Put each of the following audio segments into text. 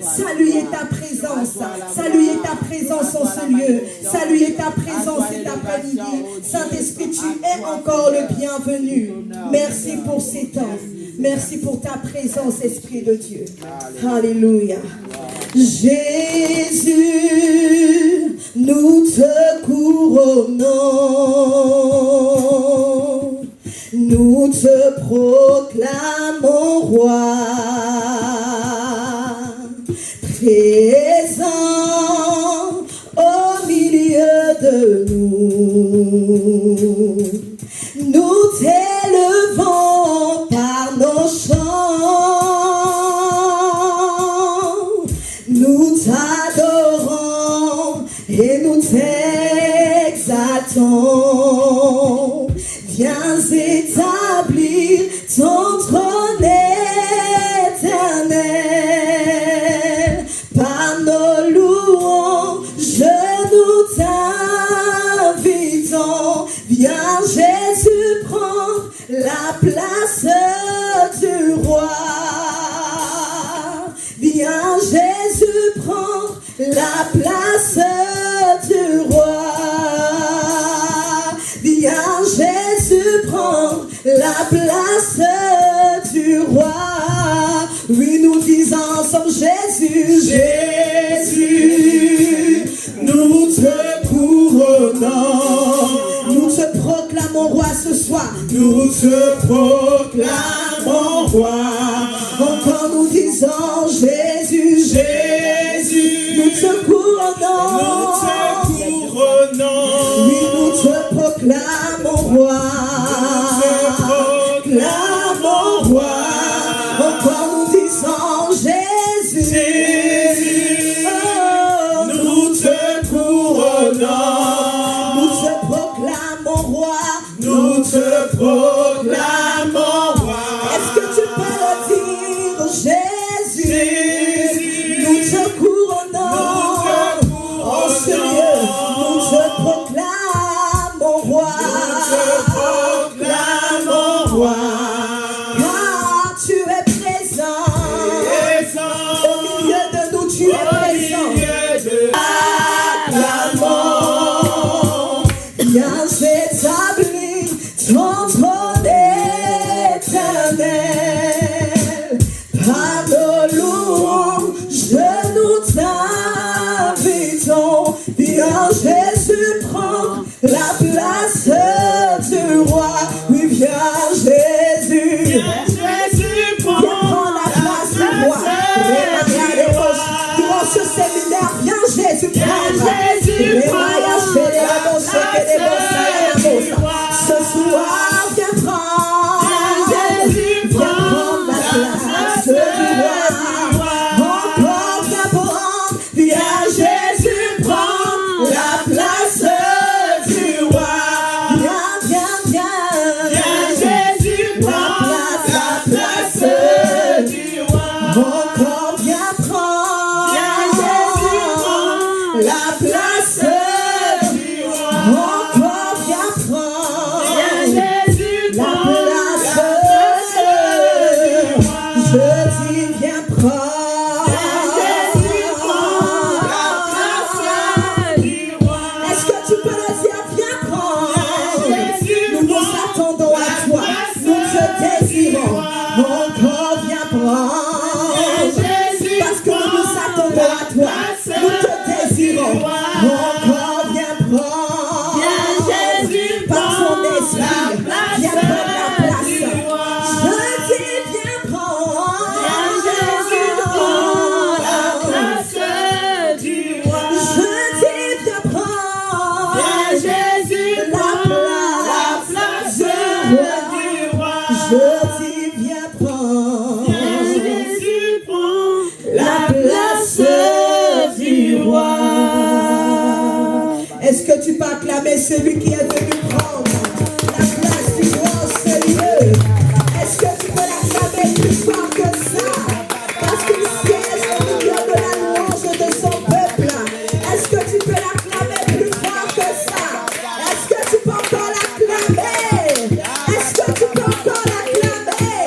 Saluez ta présence. Saluez ta présence en ce lieu. Saluez ta présence cet après-midi. Saint-Esprit, tu es encore le bienvenu. Merci pour ces temps. Merci pour ta présence, Esprit de Dieu. Alléluia. Jésus, nous te couronnons. Nous te proclamons roi. Présent au milieu de nous. Nous t'élevons par nos chants, nous t'adorons et nous t'exaltons. Viens établir ton trône éternel, par nos louanges nous t'invitons. Viens Jésus prendre la place du roi. Viens Jésus prendre la place du roi. Viens Jésus prendre la place du roi. Oui, nous disons ensemble Jésus, Jésus, nous te couronnons. Nous te proclamons roi ce soir. Nous te proclamons roi. Encore nous disons Jésus, Jésus, nous te couronnons. Nous te couronnons. Oui, nous te proclamons roi. Nous te proclamons roi. Encore nous disons Jésus, Jésus, oh, nous te couronnons. Nous te proclamons roi. Est-ce que tu peux le dire, Jésus? Jésus, nous te couronnons. En ce lieu, nous te proclamons roi. Nous te proclamons roi. Car tu es présent. Au milieu de nous, tu es présent. Acclamons. Viens établir ton trône éternel, par nos louanges nous t'invitons. Viens Jésus prendre la place du roi. Oui, viens Jésus. Viens Jésus prendre la place du roi. Durant ce séminaire, viens Jésus prendre. Ce soir, viens prendre la place du roi. Encore viens prendre, viens Jésus prendre la place du roi. Viens, viens, viens, viens Jésus prendre la place du roi. Encore viens prendre, viens Jésus prendre la place du roi. Encore viens prendre, viens Jésus prendre la place du roi. Je dis viens prendre, viens Jésus prendre la place du roi. Est-ce que tu peux le dire, viens prendre? Nous nous attendons à toi, nous te désirons. Encore viens prendre, parce que nous nous attendons à toi, nous te désirons. Encore viens prendre, viens Jésus par son esprit, viens prendre la place. Je dis viens prendre, viens Jésus prendre la place du roi. Je dis viens prendre, viens Jésus prendre la place du roi. Je dis viens prendre, viens Jésus prendre la place du roi. Est-ce que tu peux acclamer celui qui est venu prendre la place du roi en ce lieu? Est-ce que tu peux l'acclamer plus fort que ça? Parce qu'il siège au milieu de la louange de son peuple. Est-ce que tu peux l'acclamer plus fort que ça? Est-ce que tu peux encore l'acclamer? Est-ce que tu peux encore l'acclamer?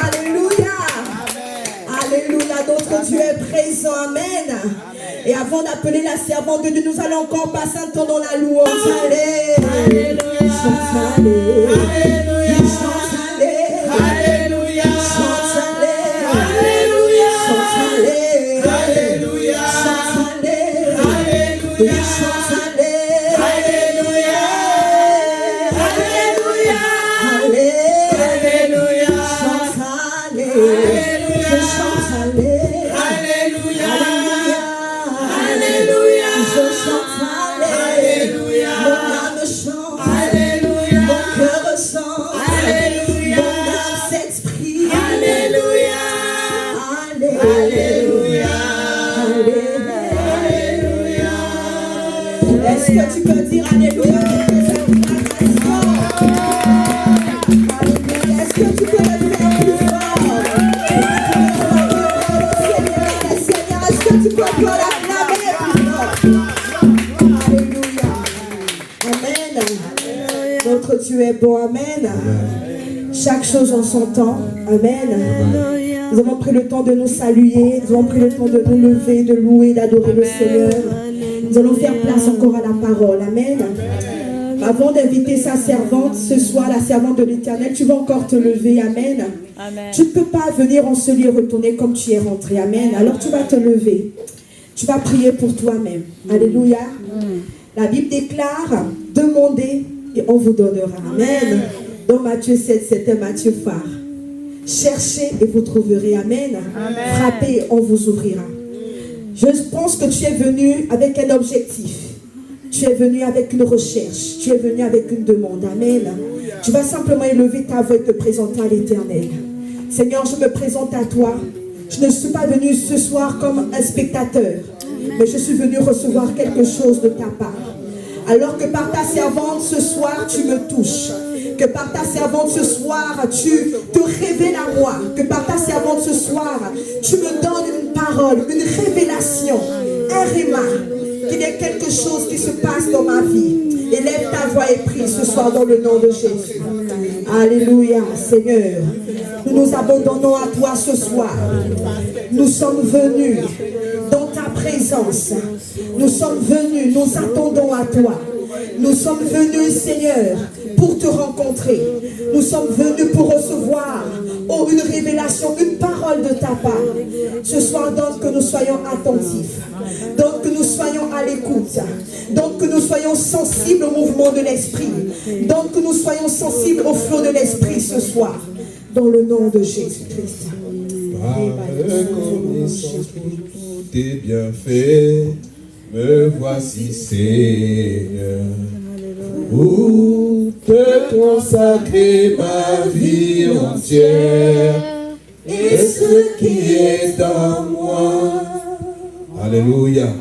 Alléluia. Alléluia. notre Dieu est présent. Amen. Et avant d'appeler la servante de Dieu, nous allons encore passer un temps dans la louange. Allez. Alléluia. Alléluia. Alléluia. Est-ce que tu peux dire Alléluia? Est-ce que tu peux le faire plus fort? Seigneur, est-ce que tu peux encore l'acclamer plus fort? Alléluia. Amen. Notre Dieu est bon. Amen. Chaque chose en son temps. Amen. Nous avons pris le temps de nous saluer. Nous avons pris le temps de nous lever, de louer, d'adorer le Seigneur. Nous allons faire place encore à la parole. Amen. Avant d'inviter sa servante, ce soir, la servante de l'Éternel, tu vas encore te lever. Amen. Amen. Tu ne peux pas venir en ce lieu retourner comme tu es rentré. Amen. Alors tu vas te lever. Tu vas prier pour toi-même. Alléluia. La Bible déclare, demandez et on vous donnera. Amen. Dans Matthieu 7, c'était Matthieu phare. Cherchez et vous trouverez. Amen. Frappez et on vous ouvrira. Je pense que tu es venu avec un objectif. Tu es venu avec une recherche. Tu es venu avec une demande. Amen. Tu vas simplement élever ta voix et te présenter à l'Éternel. Seigneur, je me présente à toi. Je ne suis pas venu ce soir comme un spectateur, mais je suis venu recevoir quelque chose de ta part. Alors que par ta servante ce soir, tu me touches. Que par ta servante ce soir, tu te révèles à moi. Que par ta servante ce soir, tu me donnes une parole, une révélation, un rhéma. Qu'il y ait quelque chose qui se passe dans ma vie. Élève ta voix et prie ce soir dans le nom de Jésus. Alléluia, Seigneur. Nous nous abandonnons à toi ce soir. Nous sommes venus dans ta présence. Nous sommes venus, nous attendons à toi. Nous sommes venus, Seigneur, pour te rencontrer. Nous sommes venus pour recevoir une révélation, une parole de ta part. Ce soir, donc, que nous soyons attentifs. Donc, que nous soyons à l'écoute. Donc, que nous soyons sensibles au mouvement de l'Esprit. Donc, que nous soyons sensibles au flot de l'Esprit ce soir. Dans le nom de Jésus-Christ. Par reconnaissance pour tous tes bienfaits, me voici, Seigneur, pour te consacrer ma vie entière et ce qui est en moi. Alléluia.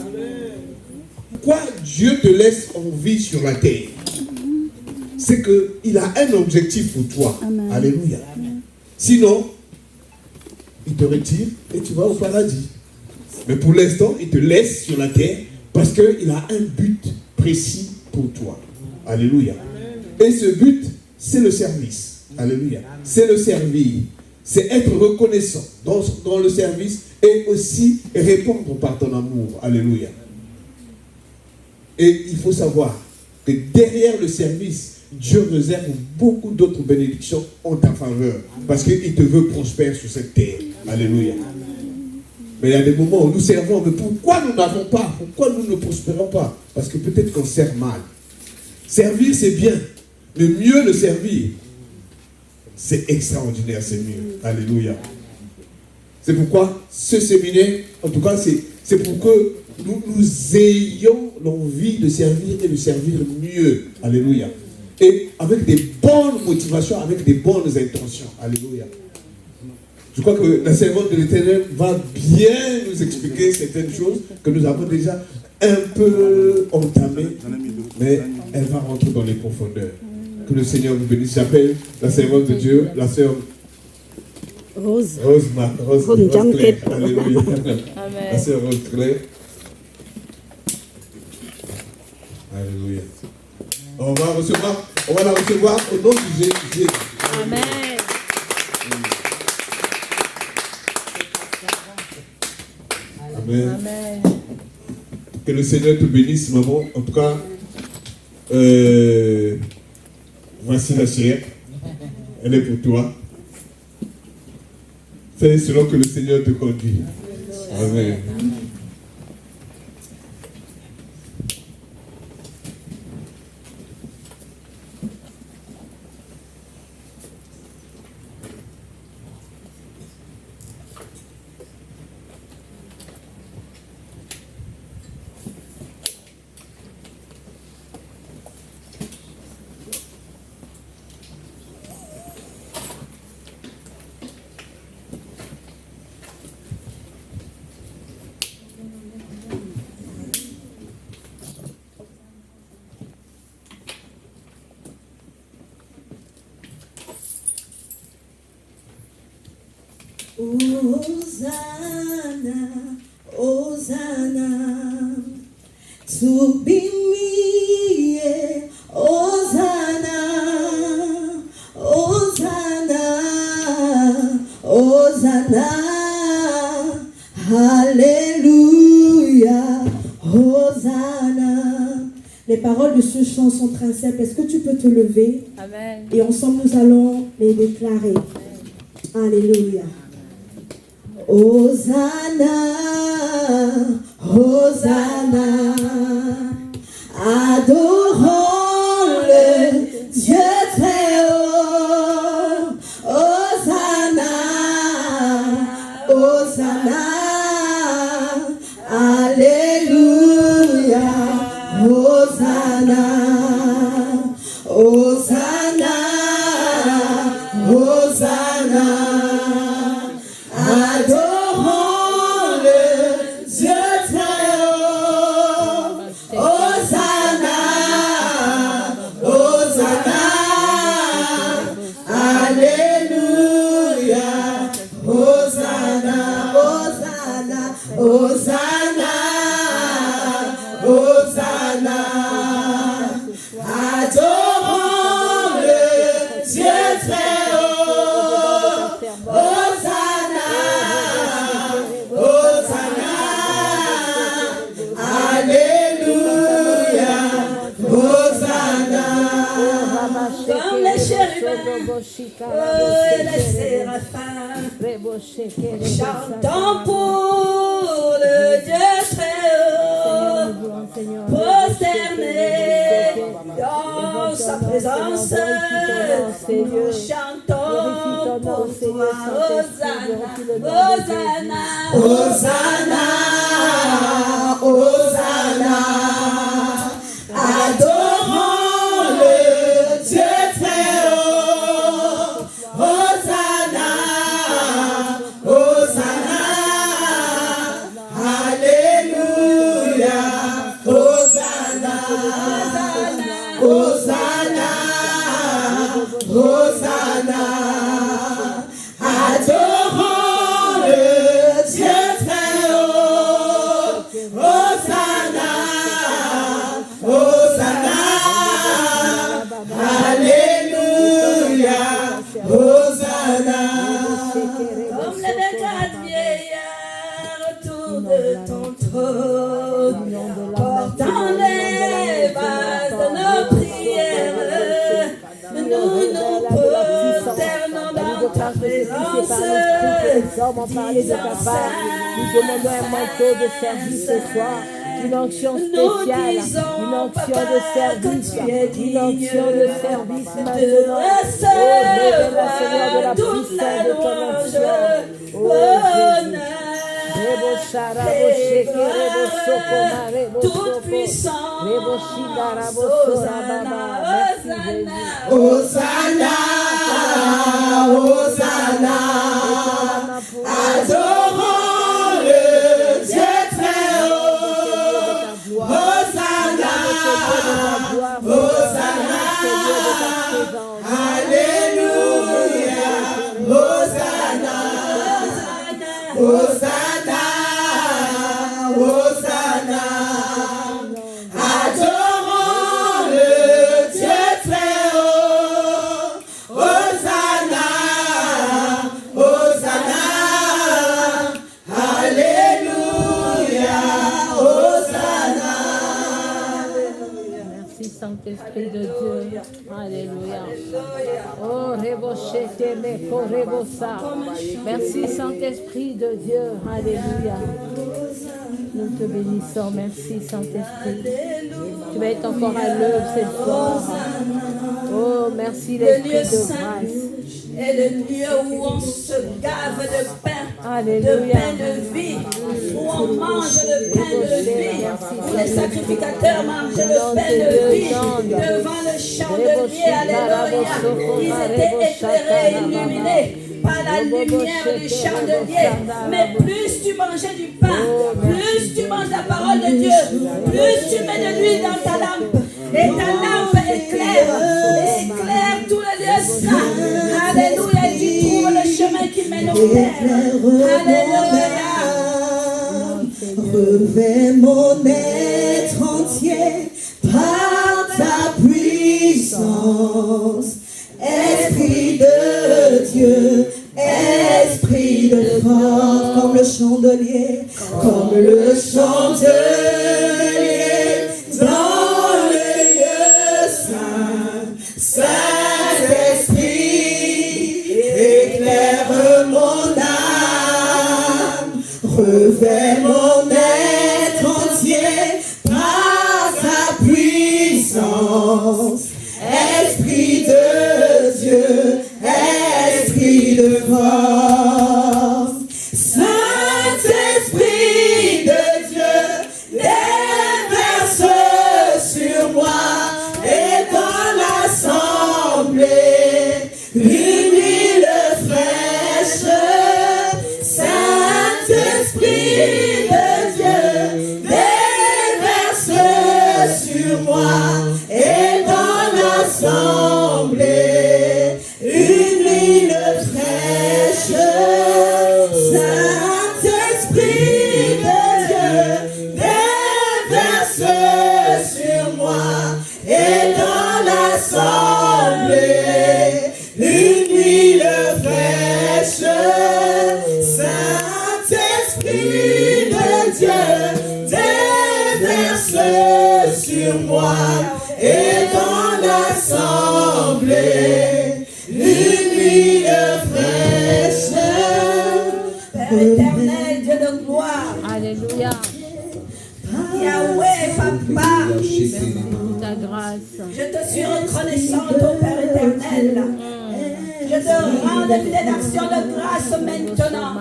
Pourquoi Dieu te laisse en vie sur la terre? C'est qu'il a un objectif pour toi. Amen. Alléluia. Sinon, il te retire et tu vas au paradis. Mais pour l'instant, il te laisse sur la terre parce qu'il a un but précis pour toi. Alléluia. Et ce but, c'est le service. Alléluia. C'est le servir. C'est être reconnaissant dans le service et aussi répondre par ton amour. Alléluia. Et il faut savoir que derrière le service, Dieu réserve beaucoup d'autres bénédictions en ta faveur. Parce qu'il te veut prospérer sur cette terre. Alléluia. Mais il y a des moments où nous servons. Mais pourquoi nous n'avons pas? Pourquoi nous ne prospérons pas? Parce que peut-être qu'on sert mal. Servir, c'est bien. Mais mieux le servir, c'est extraordinaire, c'est mieux. Alléluia. C'est pourquoi ce séminaire, en tout cas, c'est pour que nous ayons l'envie de servir et de servir mieux. Alléluia. Et avec des bonnes motivations, avec des bonnes intentions. Alléluia. Je crois que la servante de l'Éternel va bien nous expliquer certaines choses que nous avons déjà un peu entamées, mais elle va rentrer dans les profondeurs. Que le Seigneur vous bénisse. J'appelle la servante de Dieu, la sœur Rose Claire. Alléluia. La sœur Rose Claire. Alléluia. On va la recevoir au nom de Jésus. Amen. Amen. Amen. Que le Seigneur te bénisse, maman. En tout cas, voici la chair. Elle est pour toi. Fais selon que le Seigneur te conduit. Amen. Hosanna, Hosanna, to be me, Hosanna, Hosanna, Hosanna, Alléluia, Hosanna. Les paroles de ce chant sont très simples. Est-ce que tu peux te lever? Amen. Et ensemble nous allons les déclarer. Alléluia. Hosanna, Hosanna, adorons le Dieu très haut. Hosanna, Hosanna, Alléluia, Hosanna, Hosanna, Hosanna. Adorons le Dieu très haut. Hosanna, Hosanna, Alléluia, Hosanna, Hosanna, Hosanna, Hosanna. Adorons le Dieu très haut. Hosanna, Hosanna, Alléluia, Hosanna. Comme les chérubins, et les séraphins, chantons pour le Dieu très haut, prosternés dans sa présence, nous chantons pour toi, Hosanna, Hosanna, Hosanna, Hosanna. Adorons le Dieu très haut. Hosanna, Hosanna, Alléluia, Hosanna, Hosanna, Hosanna. Adorons le Dieu très haut. Hosanna, Hosanna, Alléluia, Hosanna. Comme les 24 vieillards autour de ton trône, portant les vases de nos prières, nous nous prosternons dans ta présence, disant Saint, Nous demandons un manteau de service ce soir, une onction spéciale, une onction de service, une onction de service maintenant. Oh, révèle Seigneur de la puissance de ton onction. Oh toute puissance, Hosanna, Hosanna, adorons le Dieu très haut. Hosanna, Hosanna, Alléluia, Hosanna, Hosanna, Hosanna. Adorons le Dieu très haut. Hosanna, Hosanna, Saint-Esprit de Dieu. Alléluia. Oh, Reboshete Meko Rebosa. Merci, Saint-Esprit de Dieu. Alléluia. Nous te bénissons. Merci, Saint-Esprit. Tu vas être encore à l'œuvre cette fois. Oh, merci, l'Esprit de grâce. Et le lieu où on se gave de pain, Alléluia. de pain de vie, où on mange le pain de vie, où les sacrificateurs mangent le pain de vie devant le chandelier. Alléluia. Ils étaient éclairés, illuminés par la lumière du chandelier. Mais plus tu mangeais du pain, plus tu manges la parole de Dieu, plus tu mets de l'huile dans ta lampe. Et ta lampe éclaire tout le lieu saint. Alléluia. Et tu trouves le chemin qui mène au Père. Alléluia. Revêt mon être entier par ta puissance. Esprit de Dieu, esprit de force, comme le chandelier, dans le lieu saint. Saint-Esprit, éclaire mon âme, revêt mon être entier par sa puissance. Esprit de Dieu, esprit de force. Saint-Esprit de Dieu, déverse sur moi et dans l'assemblée une huile fraîche. Saint-Esprit de Dieu, déverse sur moi et dans l'assemblée une huile fraîche. Saint-Esprit de Dieu, déverse sur moi et dans l'assemblée une huile fraîche. Saint-Esprit de Dieu, déverse sur moi et dans l'assemblée une huile fraîche. Père éternel, Dieu de gloire, Alléluia. Yahweh, Papa, Merci pour ta grâce. je te suis reconnaissante, ô Père éternel. Je te rends des milliers d'actions de grâce maintenant.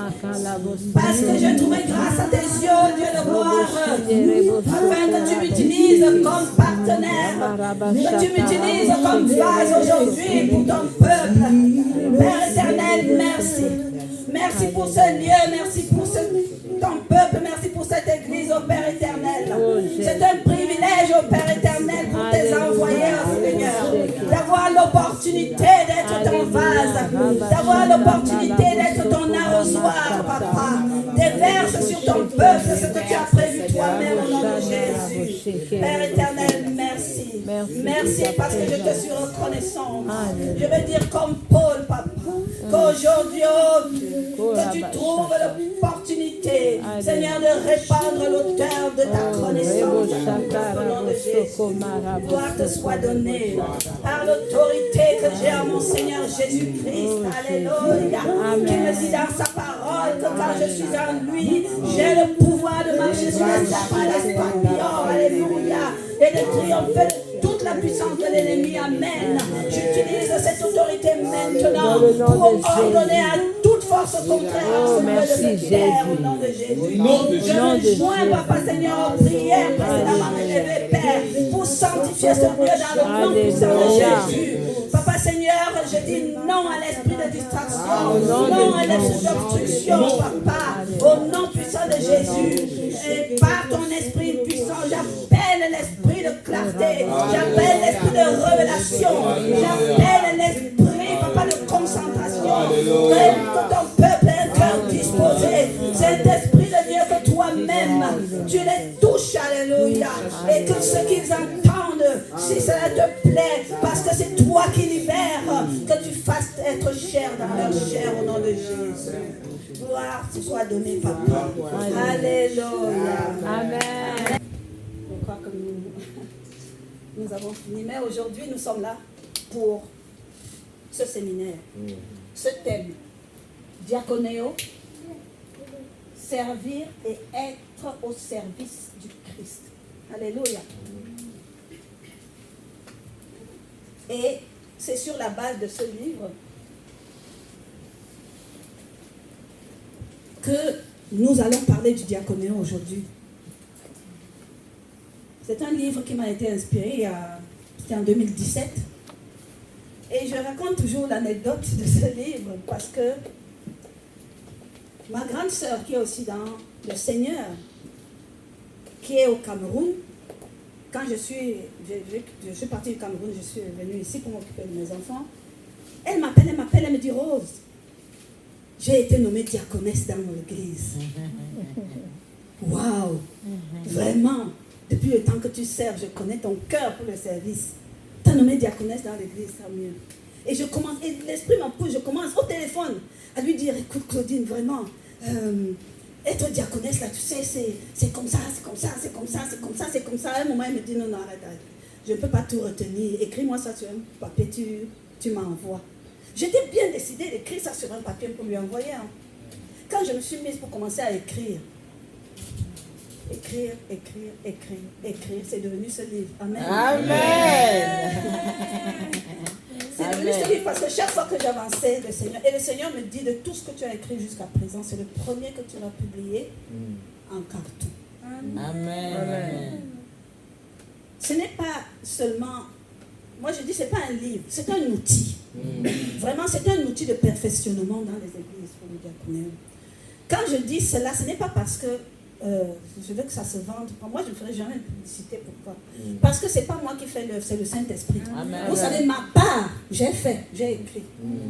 Parce que je trouvais grâce à tes yeux, Dieu de gloire, afin que tu m'utilises comme partenaire, que tu m'utilises comme vase aujourd'hui pour ton peuple. Père éternel, merci. Merci pour ce lieu, merci pour ton peuple, merci pour cette église, ô Père éternel. C'est un privilège, ô Père éternel, pour tes envoyés, ô Seigneur, d'avoir l'opportunité d'être ton vase, d'avoir l'opportunité d'être ton arrosoir, Papa. Déverse sur ton peuple ce que tu as prévu toi-même au nom de Jésus. Père éternel, merci. Merci parce que je te suis reconnaissant. Je veux dire comme Paul, Papa, qu'aujourd'hui, oh, que tu trouves l'opportunité, Seigneur, de répandre l'auteur de ta connaissance au nom de Jésus. Gloire te soit donnée par l'autorité que j'ai en mon Seigneur Jésus-Christ. Alléluia. Qui me dit dans sa parole que quand je suis en lui, j'ai le pouvoir de marcher sur les serpents et les scorpions. Alléluia. Et de triompher de toute la puissance de l'ennemi. Amen. J'utilise cette autorité maintenant pour ordonner à toute force contraire de se taire au nom de Jésus. Je me joins, Papa Seigneur, aux prières précédemment élevées, Père, pour sanctifier ce lieu dans le nom puissant de Jésus. Papa Seigneur, je dis non à l'esprit de distraction, non à l'esprit d'obstruction, Papa, au nom puissant de Jésus. Et par ton esprit puissant, j'appelle l'esprit de clarté, j'appelle l'esprit de révélation, j'appelle l'esprit, Papa, de concentration, que ton peuple ait un cœur disposé, cet esprit de Dieu que toi-même, tu les touches, alléluia, et que ce qu'ils entendent, si cela te plaît, parce que c'est toi qui libères, que tu fasses être chair dans leur chair au nom de Jésus. Gloire te soit donnée, Papa. Alléluia. Amen. Je crois que nous avons fini. Mais aujourd'hui, nous sommes là pour ce séminaire, ce thème, diaconéo, servir et être au service du Christ. Alléluia. Et c'est sur la base de ce livre que nous allons parler du diaconéo aujourd'hui. C'est un livre qui m'a été inspiré c'était en 2017. Et je raconte toujours l'anecdote de ce livre parce que ma grande sœur qui est aussi dans le Seigneur, qui est au Cameroun, quand je suis partie du Cameroun, je suis venue ici pour m'occuper de mes enfants. Elle m'appelle, elle me dit, Rose, j'ai été nommée diaconesse dans l'église. Waouh! Vraiment, depuis le temps que tu sers, je connais ton cœur pour le service. Tu as nommé diaconesse dans l'église, ça mieux. Et je commence, et l'esprit m'empousse, je commence au téléphone à lui dire, écoute Claudine, vraiment, être diaconesse là, tu sais, c'est comme ça, c'est comme ça, c'est comme ça, c'est comme ça, c'est comme ça. À un moment, il me dit, non, arrête. Je ne peux pas tout retenir. Écris-moi ça sur un papier, tu m'envoies. J'étais bien décidée d'écrire ça sur un papier pour lui envoyer. Hein. Quand je me suis mise pour commencer à écrire, c'est devenu ce livre. Amen. Amen. C'est devenu ce livre parce que chaque fois que j'avançais, le Seigneur me dit de tout ce que tu as écrit jusqu'à présent, c'est le premier que tu vas publier en carton. Amen. Ce n'est pas seulement, moi je dis c'est pas un livre, c'est un outil. Vraiment, c'est un outil de perfectionnement dans les églises pour le diaconé. Quand je dis cela, ce n'est pas parce que je veux que ça se vende. Moi, je ne ferai jamais de publicité. Pourquoi? Parce que ce n'est pas moi qui fais l'œuvre, c'est le Saint-Esprit. Vous savez, ma part, j'ai fait, j'ai écrit.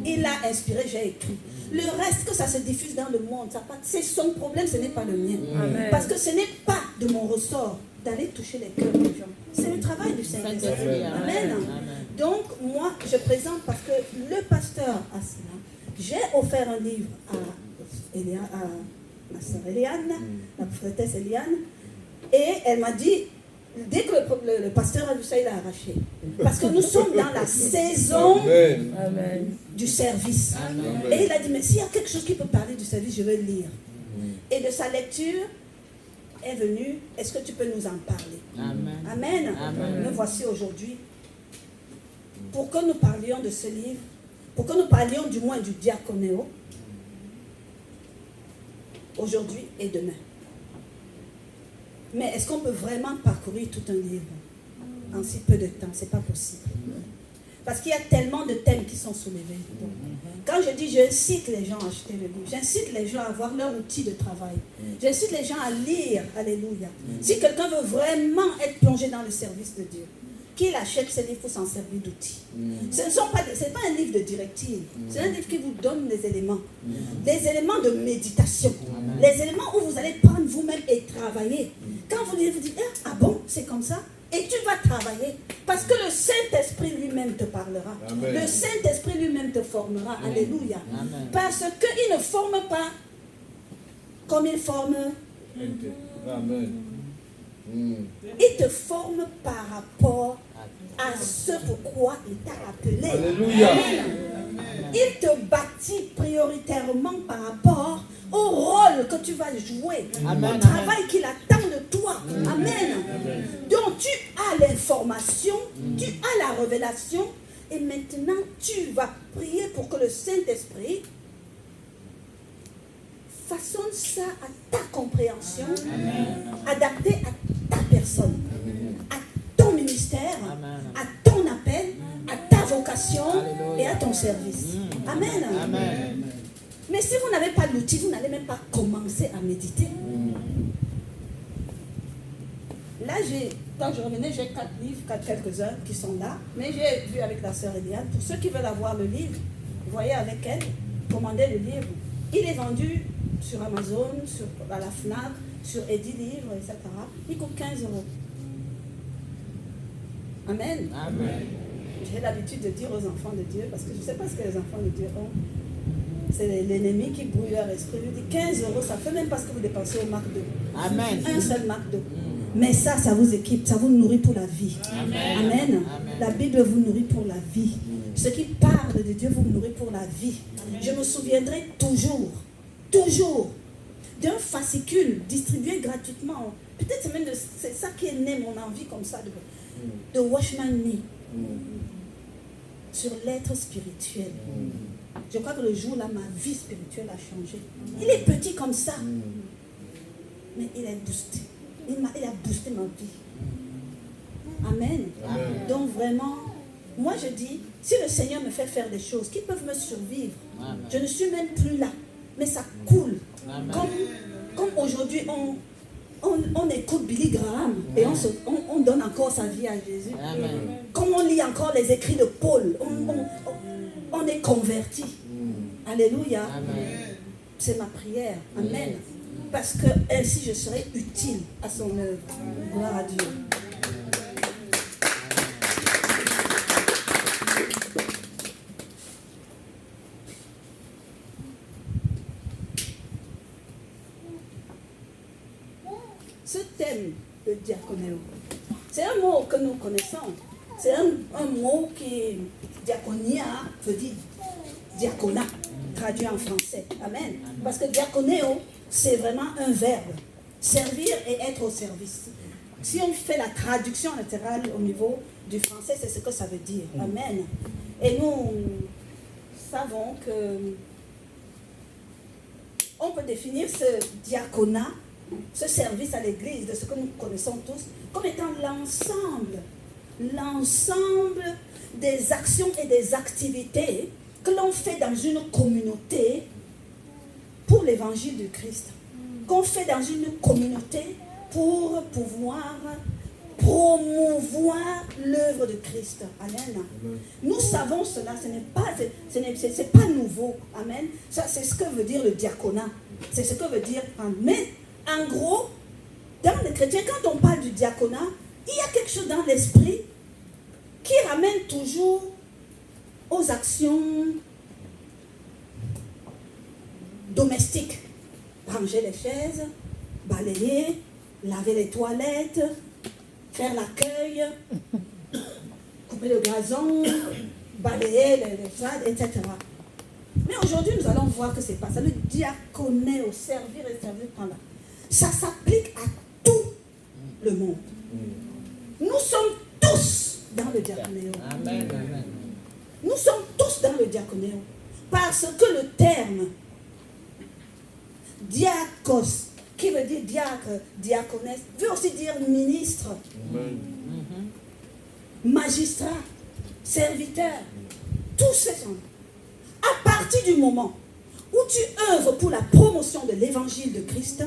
Il a inspiré, j'ai écrit. Le reste, que ça se diffuse dans le monde, c'est son problème, ce n'est pas le mien. Parce que ce n'est pas de mon ressort d'aller toucher les cœurs des gens. C'est le travail du Saint-Esprit. Amen. Donc, moi, je présente parce que le pasteur a cela. J'ai offert un livre à ma sœur Eliane, la prophétesse Eliane, et elle m'a dit, dès que le pasteur a vu ça, il a arraché. Parce que nous sommes dans la saison du service. Et il a dit, mais s'il y a quelque chose qui peut parler du service, je vais lire. Et de sa lecture est venue, est-ce que tu peux nous en parler? Amen. Nous voici aujourd'hui pour que nous parlions de ce livre, pour que nous parlions du moins du diaconéo, aujourd'hui et demain. Mais est-ce qu'on peut vraiment parcourir tout un livre en si peu de temps? Ce n'est pas possible. Parce qu'il y a tellement de thèmes qui sont soulevés. Donc, quand je dis, j'incite les gens à acheter le livre, j'incite les gens à avoir leur outil de travail, j'incite les gens à lire, alléluia. Si quelqu'un veut vraiment être plongé dans le service de Dieu, qu'il achète ce livre pour s'en servir d'outil. Ce n'est pas un livre de directive, c'est un livre qui vous donne les éléments de méditation, les éléments où vous allez prendre vous-même et travailler. Quand vous lisez, vous dites, ah bon, c'est comme ça? Et tu vas travailler, parce que le Saint-Esprit lui-même te parlera. Amen. Le Saint-Esprit lui-même te formera. Amen. Alléluia. Amen. Parce qu'il ne forme pas comme il forme. Amen. Il te forme par rapport à ce pourquoi il t'a appelé. Alléluia. Amen. Il te bâtit prioritairement par rapport au rôle que tu vas jouer, au travail qu'il attend de toi. Amen. Donc tu as l'information, tu as la révélation, et maintenant tu vas prier pour que le Saint-Esprit façonne ça à ta compréhension, adapté à ta personne, à ton ministère, à ton appel, à ta vocation et à ton service. Amen. Mais si vous n'avez pas l'outil, vous n'allez même pas commencer à méditer. Là, quand je revenais, j'ai 4 livres, quelques-uns qui sont là. Mais j'ai vu avec la sœur Eliane, pour ceux qui veulent avoir le livre, vous voyez avec elle, commandez le livre. Il est vendu sur Amazon, à la FNAC, sur Eddy Livre, etc. Il coûte 15 €. Amen. J'ai l'habitude de dire aux enfants de Dieu, parce que je ne sais pas ce que les enfants de Dieu ont. C'est l'ennemi qui brouille leur esprit. Il dit 15 €, ça ne fait même pas ce que vous dépensez au McDo. Amen. Un seul McDo. Mais ça vous équipe, ça vous nourrit pour la vie. Amen. La Bible vous nourrit pour la vie. Ce qui parle de Dieu vous nourrit pour la vie. Je me souviendrai toujours d'un fascicule distribué gratuitement. Peut-être même c'est ça qui est né mon envie comme ça de Watchman Nee sur l'être spirituel. Je crois que le jour-là, ma vie spirituelle a changé. Il est petit comme ça, mais il a boosté. Il a boosté ma vie. Amen. Donc vraiment, moi je dis, si le Seigneur me fait faire des choses qui peuvent me survivre, je ne suis même plus là, mais ça coule. Comme aujourd'hui, on écoute Billy Graham et on donne encore sa vie à Jésus. Comme on lit encore les écrits de Paul, on est converti. Alléluia. C'est ma prière. Amen. Parce que ainsi je serai utile à son œuvre. Gloire à Dieu. Ce thème de diaconéo, c'est un mot que nous connaissons. C'est un mot qui, diaconia, veut dire diaconat, traduit en français. Amen. Parce que diaconéo, c'est vraiment un verbe. Servir et être au service. Si on fait la traduction littérale au niveau du français, c'est ce que ça veut dire. Amen. Et nous savons que on peut définir ce diaconat, ce service à l'Église, de ce que nous connaissons tous, comme étant l'ensemble des actions et des activités que l'on fait dans une communauté pour l'évangile du Christ. Qu'on fait dans une communauté pour pouvoir promouvoir l'œuvre de Christ. Amen. Nous savons cela, c'est pas nouveau. Amen. Ça, c'est ce que veut dire le diaconat. C'est ce que veut dire. Mais en gros, dans les chrétiens, quand on parle du diaconat, il y a quelque chose dans l'esprit qui ramène toujours aux actions domestiques. Ranger les chaises, balayer, laver les toilettes, faire l'accueil, couper le gazon, balayer les salles, etc. Mais aujourd'hui, nous allons voir que ce n'est pas ça. Le diaconé, au servir et servir par là. Ça s'applique à tout le monde. Nous sommes tous dans le diaconéo. Nous sommes tous dans le diaconéo. Parce que le terme diakos, qui veut dire diacre, diaconesse, veut aussi dire ministre, magistrat, serviteur. Tous ces gens. À partir du moment où tu œuvres pour la promotion de l'évangile de Christ,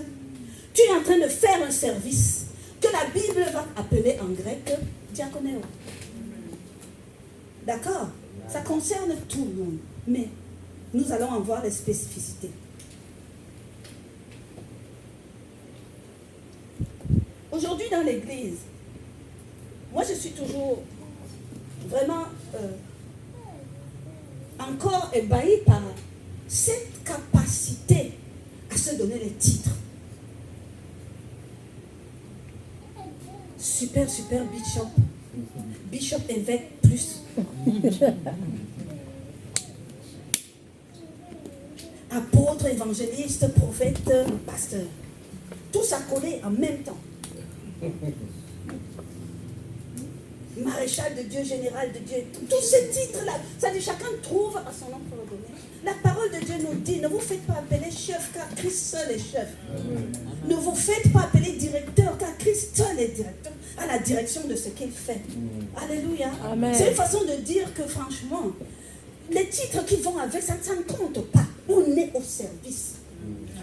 tu es en train de faire un service que la Bible va appeler en grec diaconéo. D'accord? Ça concerne tout le monde, mais nous allons en voir les spécificités. Aujourd'hui dans l'église, moi je suis toujours vraiment encore ébahie par cette capacité à se donner les titres. Super bishop. Bishop évêque plus. Apôtre, évangéliste, prophète, pasteur. Tout ça collé en même temps. Maréchal de Dieu, général de Dieu, tous ces titres-là, ça dit chacun trouve à son nom pour le donner. La parole de Dieu nous dit, ne vous faites pas appeler chef, car Christ seul est chef. Ne vous faites pas appeler directeur, car Christ seul est directeur à la direction de ce qu'il fait. Alléluia. C'est une façon de dire que franchement, les titres qui vont avec, ça ne compte pas. On est au service.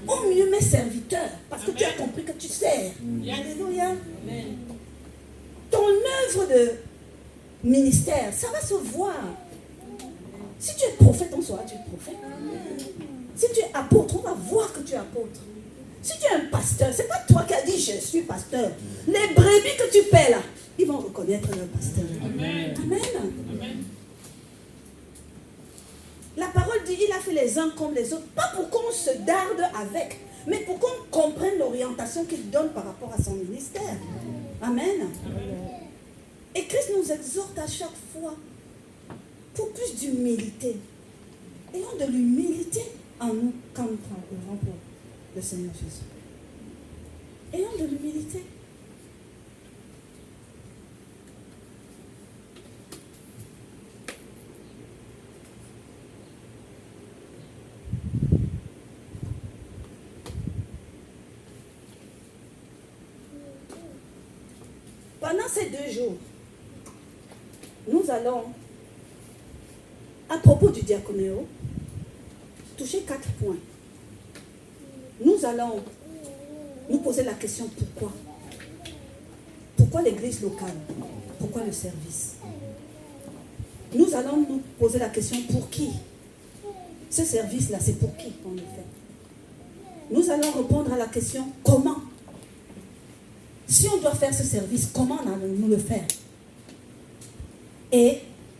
Au mieux, mes serviteurs, parce que tu as compris que tu sers. Alléluia. Amen. Ton œuvre de ministère, ça va se voir. Si tu es prophète, on saura que tu es prophète. Si tu es apôtre, on va voir que tu es apôtre. Si tu es un pasteur, c'est pas toi qui as dit je suis pasteur. Les brebis que tu paies là, ils vont reconnaître leur pasteur. Amen. Amen. La parole dit, il a fait les uns comme les autres, pas pour qu'on se darde avec, mais pour qu'on comprenne l'orientation qu'il donne par rapport à son ministère. Amen. Et Christ nous exhorte à chaque fois pour plus d'humilité. Ayons de l'humilité en nous quand nous travaillons pour le Seigneur Jésus. Ayons de l'humilité. Pendant ces 2 jours, nous allons, à propos du diaconéo, toucher 4 points. Nous allons nous poser la question pourquoi. Pourquoi l'église locale? Pourquoi le service? Nous allons nous poser la question pour qui? Ce service-là, c'est pour qui on le fait? Nous allons répondre à la question comment? Si on doit faire ce service, comment allons-nous le faire? Et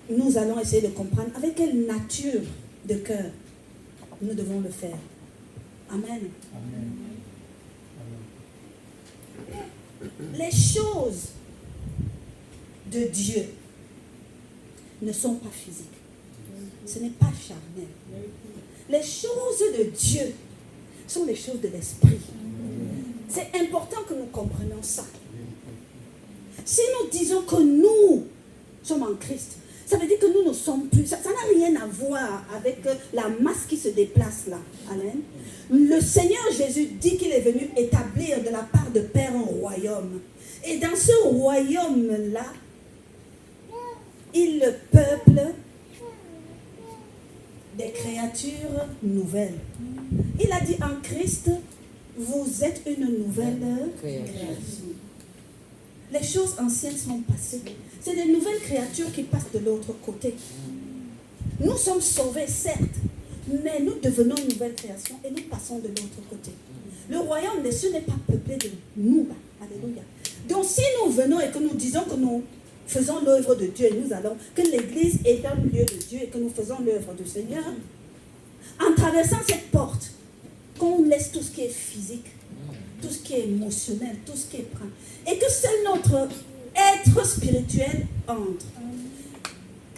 nous allons essayer de comprendre avec quelle nature de cœur nous devons le faire. Amen. Amen. Les choses de Dieu ne sont pas physiques. Ce n'est pas charnel. Les choses de Dieu sont les choses de l'esprit. C'est important que nous comprenions ça. Si nous disons que nous sommes en Christ, ça veut dire que nous ne sommes plus. Ça n'a rien à voir avec la masse qui se déplace là. Amen. Le Seigneur Jésus dit qu'il est venu établir de la part de Père un royaume. Et dans ce royaume-là, il le peuple des créatures nouvelles. Il a dit en Christ, vous êtes une nouvelle création. Les choses anciennes sont passées. C'est des nouvelles créatures qui passent de l'autre côté. Nous sommes sauvés, certes, mais nous devenons une nouvelle création et nous passons de l'autre côté. Le royaume des cieux n'est pas peuplé de nous. Alléluia. Donc si nous venons et que nous disons que nous faisons l'œuvre de Dieu et nous allons, que l'église est un lieu de Dieu et que nous faisons l'œuvre du Seigneur, en traversant cette porte, qu'on laisse tout ce qui est physique, tout ce qui est émotionnel, tout ce qui est prend, et que seul notre être spirituel entre.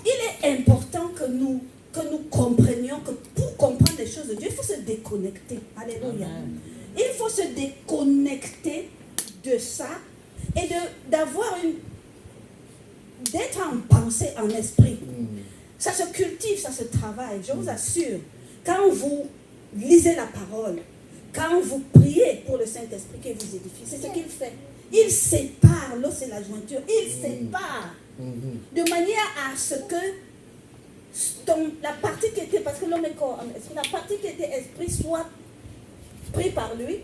Il est important que nous comprenions que pour comprendre les choses de Dieu, il faut se déconnecter. Alléluia. Il faut se déconnecter de ça et d'être en pensée, en esprit. Ça se cultive, ça se travaille, je vous assure. Quand vous lisez la parole, quand vous priez pour le Saint-Esprit qui vous édifie, c'est ce qu'il fait. Il sépare l'os et la jointure. Il sépare de manière à ce que la partie qui était, parce que l'homme est corps, la partie qui était esprit soit pris par lui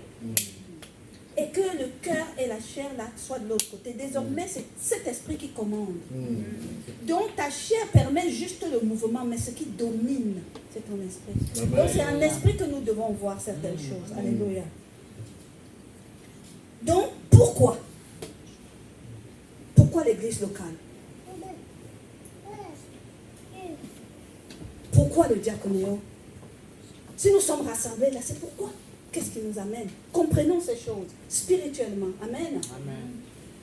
et que le cœur et la chair là soient de l'autre côté. Désormais, c'est cet esprit qui commande. Donc ta chair permet juste le mouvement, mais ce qui domine, c'est ton esprit. Donc c'est en esprit que nous devons voir certaines choses. Alléluia. Donc, pourquoi? Pourquoi l'église locale? Pourquoi le diaconéo? Si nous sommes rassemblés là, c'est pourquoi? Qu'est-ce qui nous amène? Comprenons ces choses spirituellement. Amen.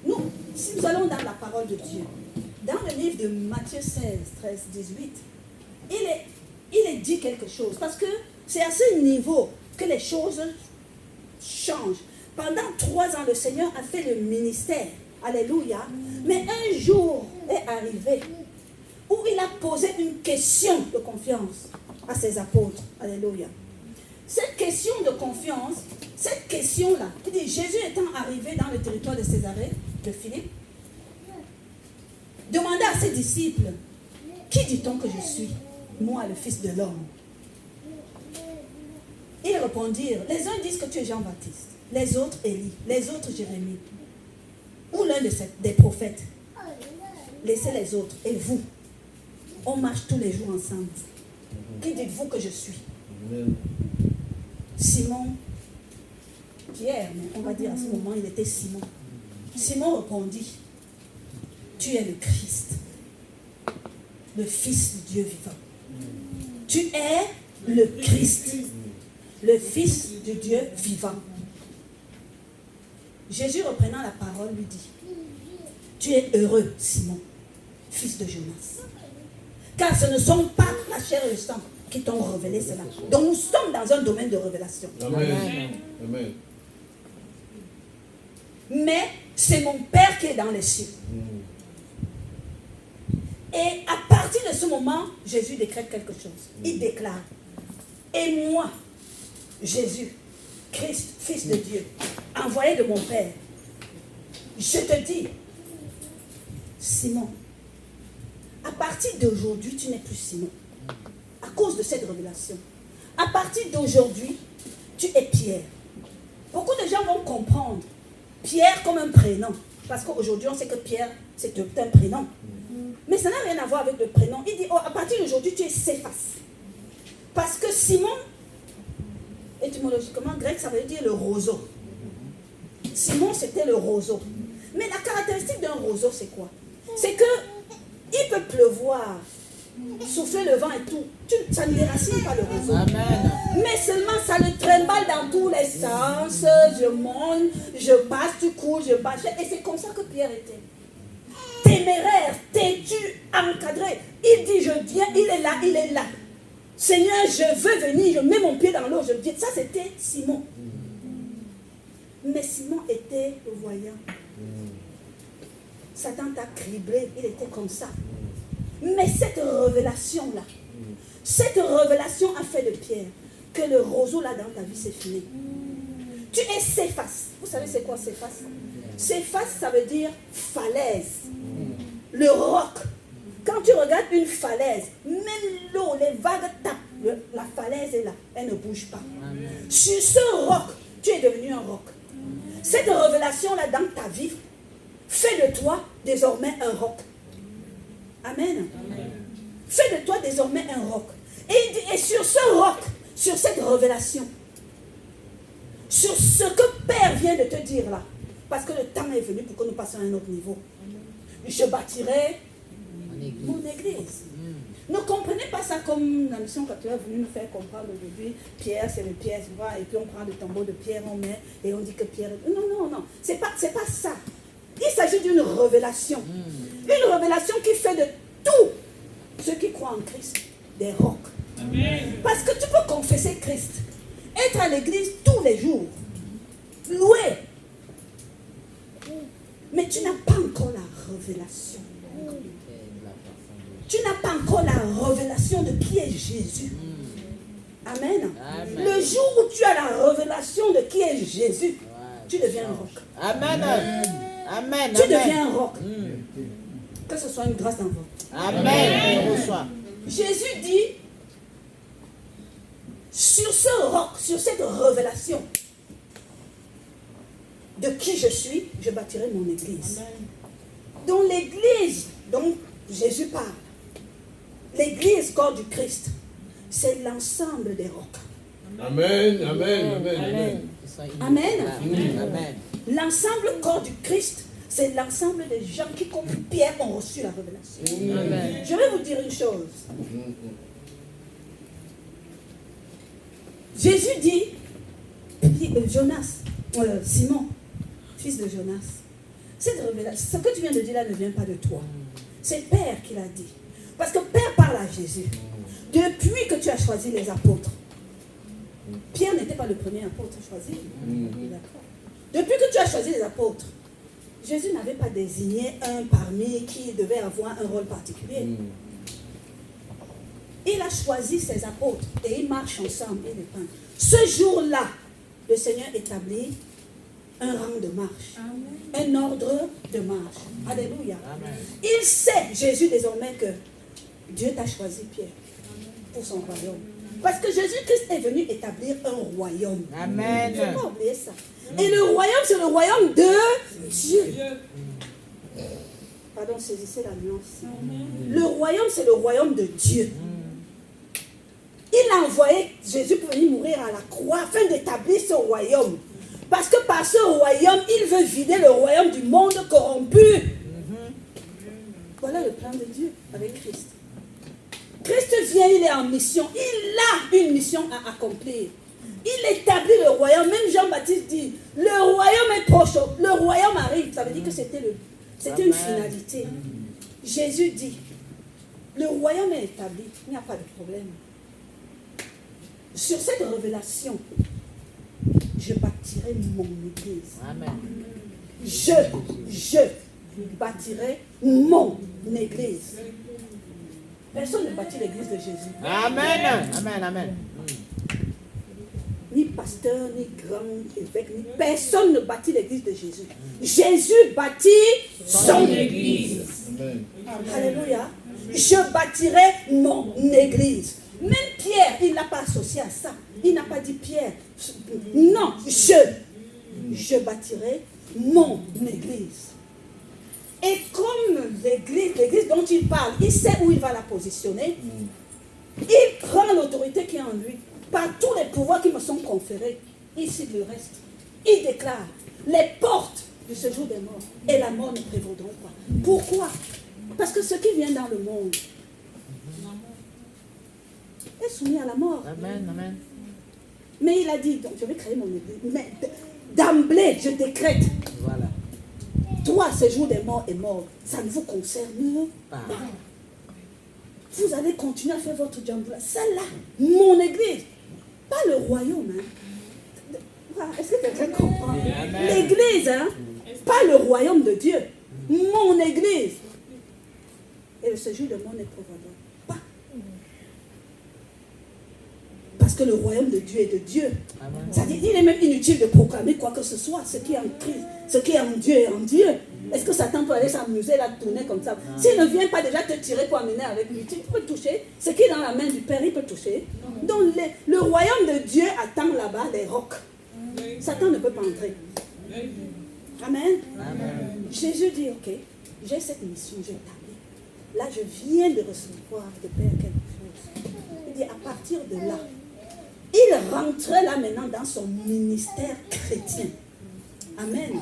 Nous, si nous allons dans la parole de Dieu, dans le livre de Matthieu 16, 13, 18, il est dit quelque chose. Parce que c'est à ce niveau que les choses changent. Pendant 3 ans, le Seigneur a fait le ministère. Alléluia. Mais un jour est arrivé où il a posé une question de confiance à ses apôtres. Alléluia. Cette question de confiance, cette question-là, il dit, Jésus étant arrivé dans le territoire de Césarée, de Philippe, demanda à ses disciples, qui dit-on que je suis, moi, le Fils de l'homme? Ils répondirent, les uns disent que tu es Jean-Baptiste, les autres Élie, les autres Jérémie, ou l'un des prophètes. Laissez les autres, et vous, on marche tous les jours ensemble. Qui dites-vous que je suis? Simon, Pierre, mais on va dire à ce moment, il était Simon. Simon répondit, tu es le Christ, le Fils du Dieu vivant. Tu es le Christ, le Fils du Dieu vivant. Jésus, reprenant la parole, lui dit, tu es heureux, Simon, fils de Jonas. Car ce ne sont pas la chair et le sang qui t'ont révélé cela. Donc nous sommes dans un domaine de révélation. Amen. Amen. Mais c'est mon Père qui est dans les cieux. Et à partir de ce moment, Jésus décrète quelque chose. Il déclare, et moi, Jésus, Christ, Fils de Dieu, envoyé de mon Père, je te dis, Simon, à partir d'aujourd'hui, tu n'es plus Simon. À cause de cette révélation. À partir d'aujourd'hui, tu es Pierre. Beaucoup de gens vont comprendre Pierre comme un prénom. Parce qu'aujourd'hui, on sait que Pierre, c'est un prénom. Mais ça n'a rien à voir avec le prénom. Il dit, oh, à partir d'aujourd'hui, tu es Céphas. Parce que Simon, étymologiquement grec, ça veut dire le roseau. Simon, c'était le roseau. Mais la caractéristique d'un roseau, c'est quoi? C'est que il peut pleuvoir, souffler le vent et tout. Ça ne déracine pas le roseau. Amen. Mais seulement ça le trimballe dans tous les sens. Je monte, je passe, tu cours, je bâche. Et c'est comme ça que Pierre était. Téméraire, têtu, encadré. Il dit, je viens, il est là, il est là. Seigneur, je veux venir, je mets mon pied dans l'eau, je dis. Ça, c'était Simon. Mais Simon était voyant. Satan t'a criblé, il était comme ça. Mais cette révélation-là, cette révélation a fait de Pierre que le roseau là dans ta vie c'est fini. Tu es Céphas. Vous savez c'est quoi Céphas? Céphas, ça veut dire falaise. Le roc. Quand tu regardes une falaise, même l'eau, les vagues tapent. La falaise est là, elle ne bouge pas. Sur ce roc, tu es devenu un roc. Cette révélation-là dans ta vie fait de toi désormais un roc. Amen. Amen. Fais de toi désormais un roc. Et sur ce roc, sur cette révélation, sur ce que Père vient de te dire là, parce que le temps est venu pour que nous passions à un autre niveau. Je bâtirai mon église. Ne comprenez pas ça comme la mission que tu as voulu nous faire comprendre aujourd'hui. Pierre, c'est le Pierre, et puis on prend le tombeau de Pierre, on met, et on dit que Pierre... Non, non, non. C'est pas ça. Il s'agit d'une révélation. Une révélation qui fait de tous ceux qui croient en Christ des rocs. Amen. Parce que tu peux confesser Christ, être à l'église tous les jours, louer, mais tu n'as pas encore la révélation. Tu n'as pas encore la révélation de qui est Jésus. Amen. Amen. Le jour où tu as la révélation de qui est Jésus, tu deviens un roc. Amen. Amen. Tu deviens un roc. Que ce soit une grâce dans votre. Amen. Jésus dit, sur ce roc, sur cette révélation de qui je suis, je bâtirai mon église. Amen. Donc l'église, dont Jésus parle, l'église corps du Christ, c'est l'ensemble des rocs. Amen, amen, amen, amen. Amen. Amen. L'ensemble corps du Christ, c'est l'ensemble des gens qui, comme Pierre, ont reçu la révélation. Amen. Je vais vous dire une chose. Jésus dit, Simon, fils de Jonas, cette révélation, ce que tu viens de dire là ne vient pas de toi. C'est Père qui l'a dit. Parce que Père parle à Jésus. Depuis que tu as choisi les apôtres, Pierre n'était pas le premier apôtre choisi. D'accord. Depuis que tu as choisi les apôtres, Jésus n'avait pas désigné un parmi qui devait avoir un rôle particulier. Il a choisi ses apôtres et ils marchent ensemble. Ce jour-là, le Seigneur établit un rang de marche, un ordre de marche. Alléluia. Amen. Il sait, Jésus, désormais, que Dieu t'a choisi, Pierre, pour son royaume. Parce que Jésus-Christ est venu établir un royaume. Amen. Il ne faut pas oublier ça. Et le royaume, c'est le royaume de Dieu. Pardon, saisissez la nuance. Le royaume, c'est le royaume de Dieu. Il a envoyé Jésus pour venir mourir à la croix afin d'établir ce royaume. Parce que par ce royaume, il veut vider le royaume du monde corrompu. Voilà le plan de Dieu avec Christ. Christ vient, il est en mission. Il a une mission à accomplir. Il Il établit le royaume. Même Jean-Baptiste dit, le royaume est proche. Le royaume arrive. Ça veut dire que c'était une finalité. Jésus dit, le royaume est établi. Il n'y a pas de problème. Sur cette révélation, je bâtirai mon église. Amen. Je bâtirai mon église. Personne ne bâtit l'église de Jésus. Amen. Amen. Amen. Ni pasteur, ni grand évêque, ni personne ne bâtit l'église de Jésus. Jésus bâtit son église. Amen. Alléluia. Je bâtirai mon église. Même Pierre, il n'a pas associé à ça. Il n'a pas dit Pierre. Non, je bâtirai mon église. Et comme l'église dont il parle, il sait où il va la positionner. Il prend l'autorité qui est en lui. Par tous les pouvoirs qui me sont conférés, il cite le reste. Il déclare, les portes du séjour des morts et la mort ne prévaudront pas. Pourquoi? Parce que ce qui vient dans le monde est soumis à la mort. Amen. Amen. Mais il a dit, donc je vais créer mon église. Mais d'emblée, je décrète. Voilà. Toi, séjour des morts et morts, ça ne vous concerne pas. Vous allez continuer à faire votre job. Celle-là, mon église. Pas le royaume. Hein. Est-ce que quelqu'un comprend? L'église, hein? Pas le royaume de Dieu. Mon église. Et le séjour de mon éprouvador. Pas. Parce que le royaume de Dieu est de Dieu. C'est-à-dire qu'il est même inutile de proclamer quoi que ce soit. Ce qui est en Christ, ce qui est en Dieu est en Dieu. Est-ce que Satan peut aller s'amuser là, tourner comme ça? S'il ne vient pas déjà te tirer pour amener avec lui, tu peux toucher. Ce qui est dans la main du Père, il peut toucher. Donc le royaume de Dieu attend là-bas les rocs. Satan ne peut pas entrer. Amen. Jésus dit, ok, j'ai cette mission, j'ai établi. Là, je viens de recevoir de Père quelque chose. Il dit, à partir de là, il rentrait là maintenant dans son ministère chrétien. Amen.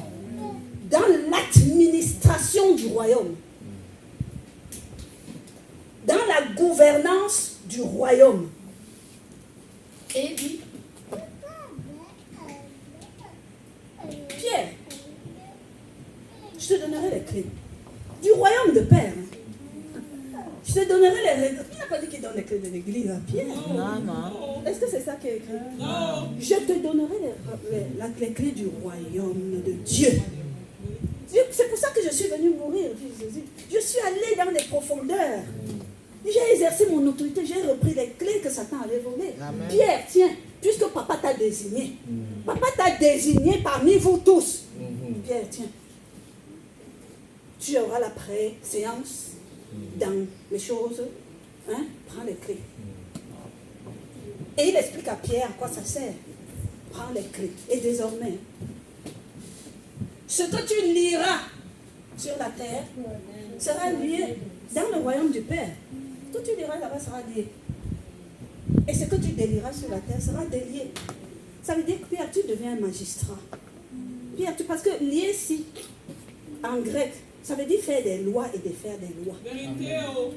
Dans l'administration du royaume. Dans la gouvernance du royaume. Et il dit, Pierre, je te donnerai les clés du royaume de Père. Je te donnerai les règles. Il n'a pas dit qu'il donne les clés de l'église à Pierre. Non. Est-ce que c'est ça qui est écrit? Non. Je te donnerai les clés du royaume de Dieu. C'est pour ça que je suis venu mourir, dit Jésus. Je suis allé dans les profondeurs. J'ai exercé mon autorité, j'ai repris les clés que Satan avait volées. Amen. Pierre, tiens, puisque papa t'a désigné, papa t'a désigné parmi vous tous. Pierre, tiens, tu auras la préséance dans les choses. Hein? Prends les clés. Et il explique à Pierre à quoi ça sert. Prends les clés. Et désormais, ce que tu liras sur la terre sera lié dans le royaume du Père. Ce que tu liras là-bas sera lié. Et ce que tu délieras sur la terre sera délié. Ça veut dire que Pierre, tu deviens un magistrat. Pierre, parce que lier ici, en grec, ça veut dire faire des lois et défaire des lois.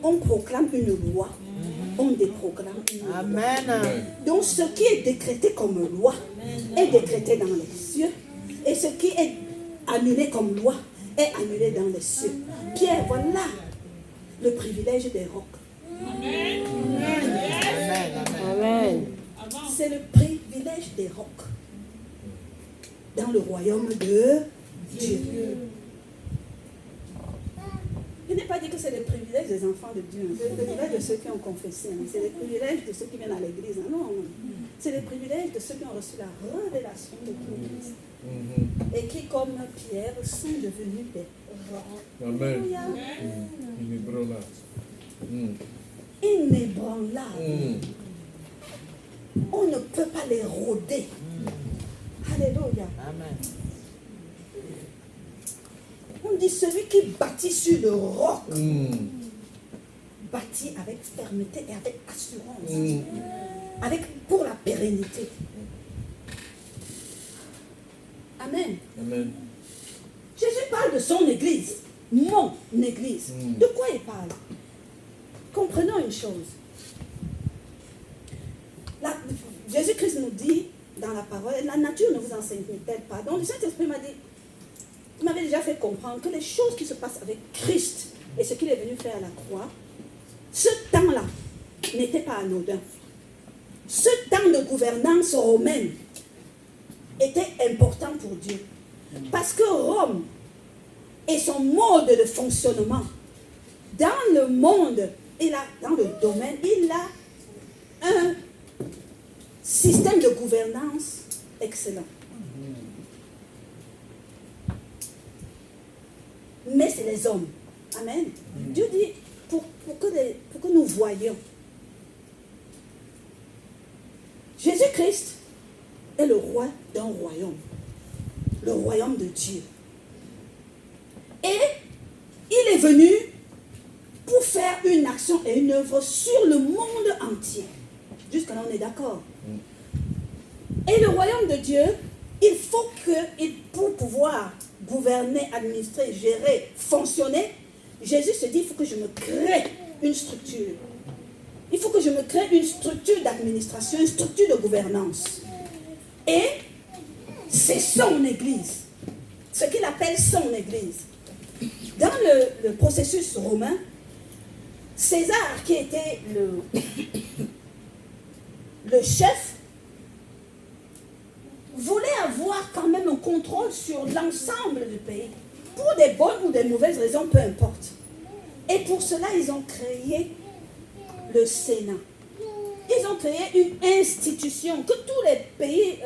On proclame une loi, on déproclame une loi. Amen. Donc ce qui est décrété comme loi est décrété dans les cieux. Et ce qui est annulé comme loi est annulé dans les cieux. Pierre, voilà le privilège des rocs. Amen. Amen. C'est le privilège des rocs dans le royaume de Dieu. Je n'ai pas dit que c'est le privilège des enfants de Dieu. C'est le privilège de ceux qui ont confessé. C'est le privilège de ceux qui viennent à l'église. Non. C'est le privilège de ceux qui ont reçu la révélation de Christ. Et qui, comme Pierre, sont devenus des rocs. Amen. Inébranlables. On ne peut pas les rôder. Alléluia. Amen. On dit celui qui bâtit sur le roc, bâtit avec fermeté et avec assurance, pour la pérennité. Amen. Amen. Jésus parle de son église, mon église. De quoi il parle? Comprenons une chose. Jésus-Christ nous dit, dans la parole, la nature ne vous enseigne-t-elle pas? Donc le Saint-Esprit m'a dit, il m'avait déjà fait comprendre que les choses qui se passent avec Christ et ce qu'il est venu faire à la croix, ce temps-là n'était pas anodin. Ce temps de gouvernance romaine était important pour Dieu. Parce que Rome et son mode de fonctionnement, dans le monde, dans le domaine, il a un système de gouvernance excellent. Mais c'est les hommes. Amen. Dieu dit, pour que nous voyions, Jésus-Christ est le roi d'un royaume. Le royaume de Dieu. Et il est venu pour faire une action et une œuvre sur le monde entier. Jusqu'à là, on est d'accord. Et le royaume de Dieu, il faut pour pouvoir gouverner, administrer, gérer, fonctionner, Jésus se dit, il faut que je me crée une structure. Il faut que je me crée une structure d'administration, une structure de gouvernance. Et c'est son Église. Ce qu'il appelle son Église. Dans le processus romain, César, qui était le chef, voulait avoir quand même un contrôle sur l'ensemble du pays. Pour des bonnes ou des mauvaises raisons, peu importe. Et pour cela, ils ont créé le Sénat. Ils ont créé une institution que tous les pays,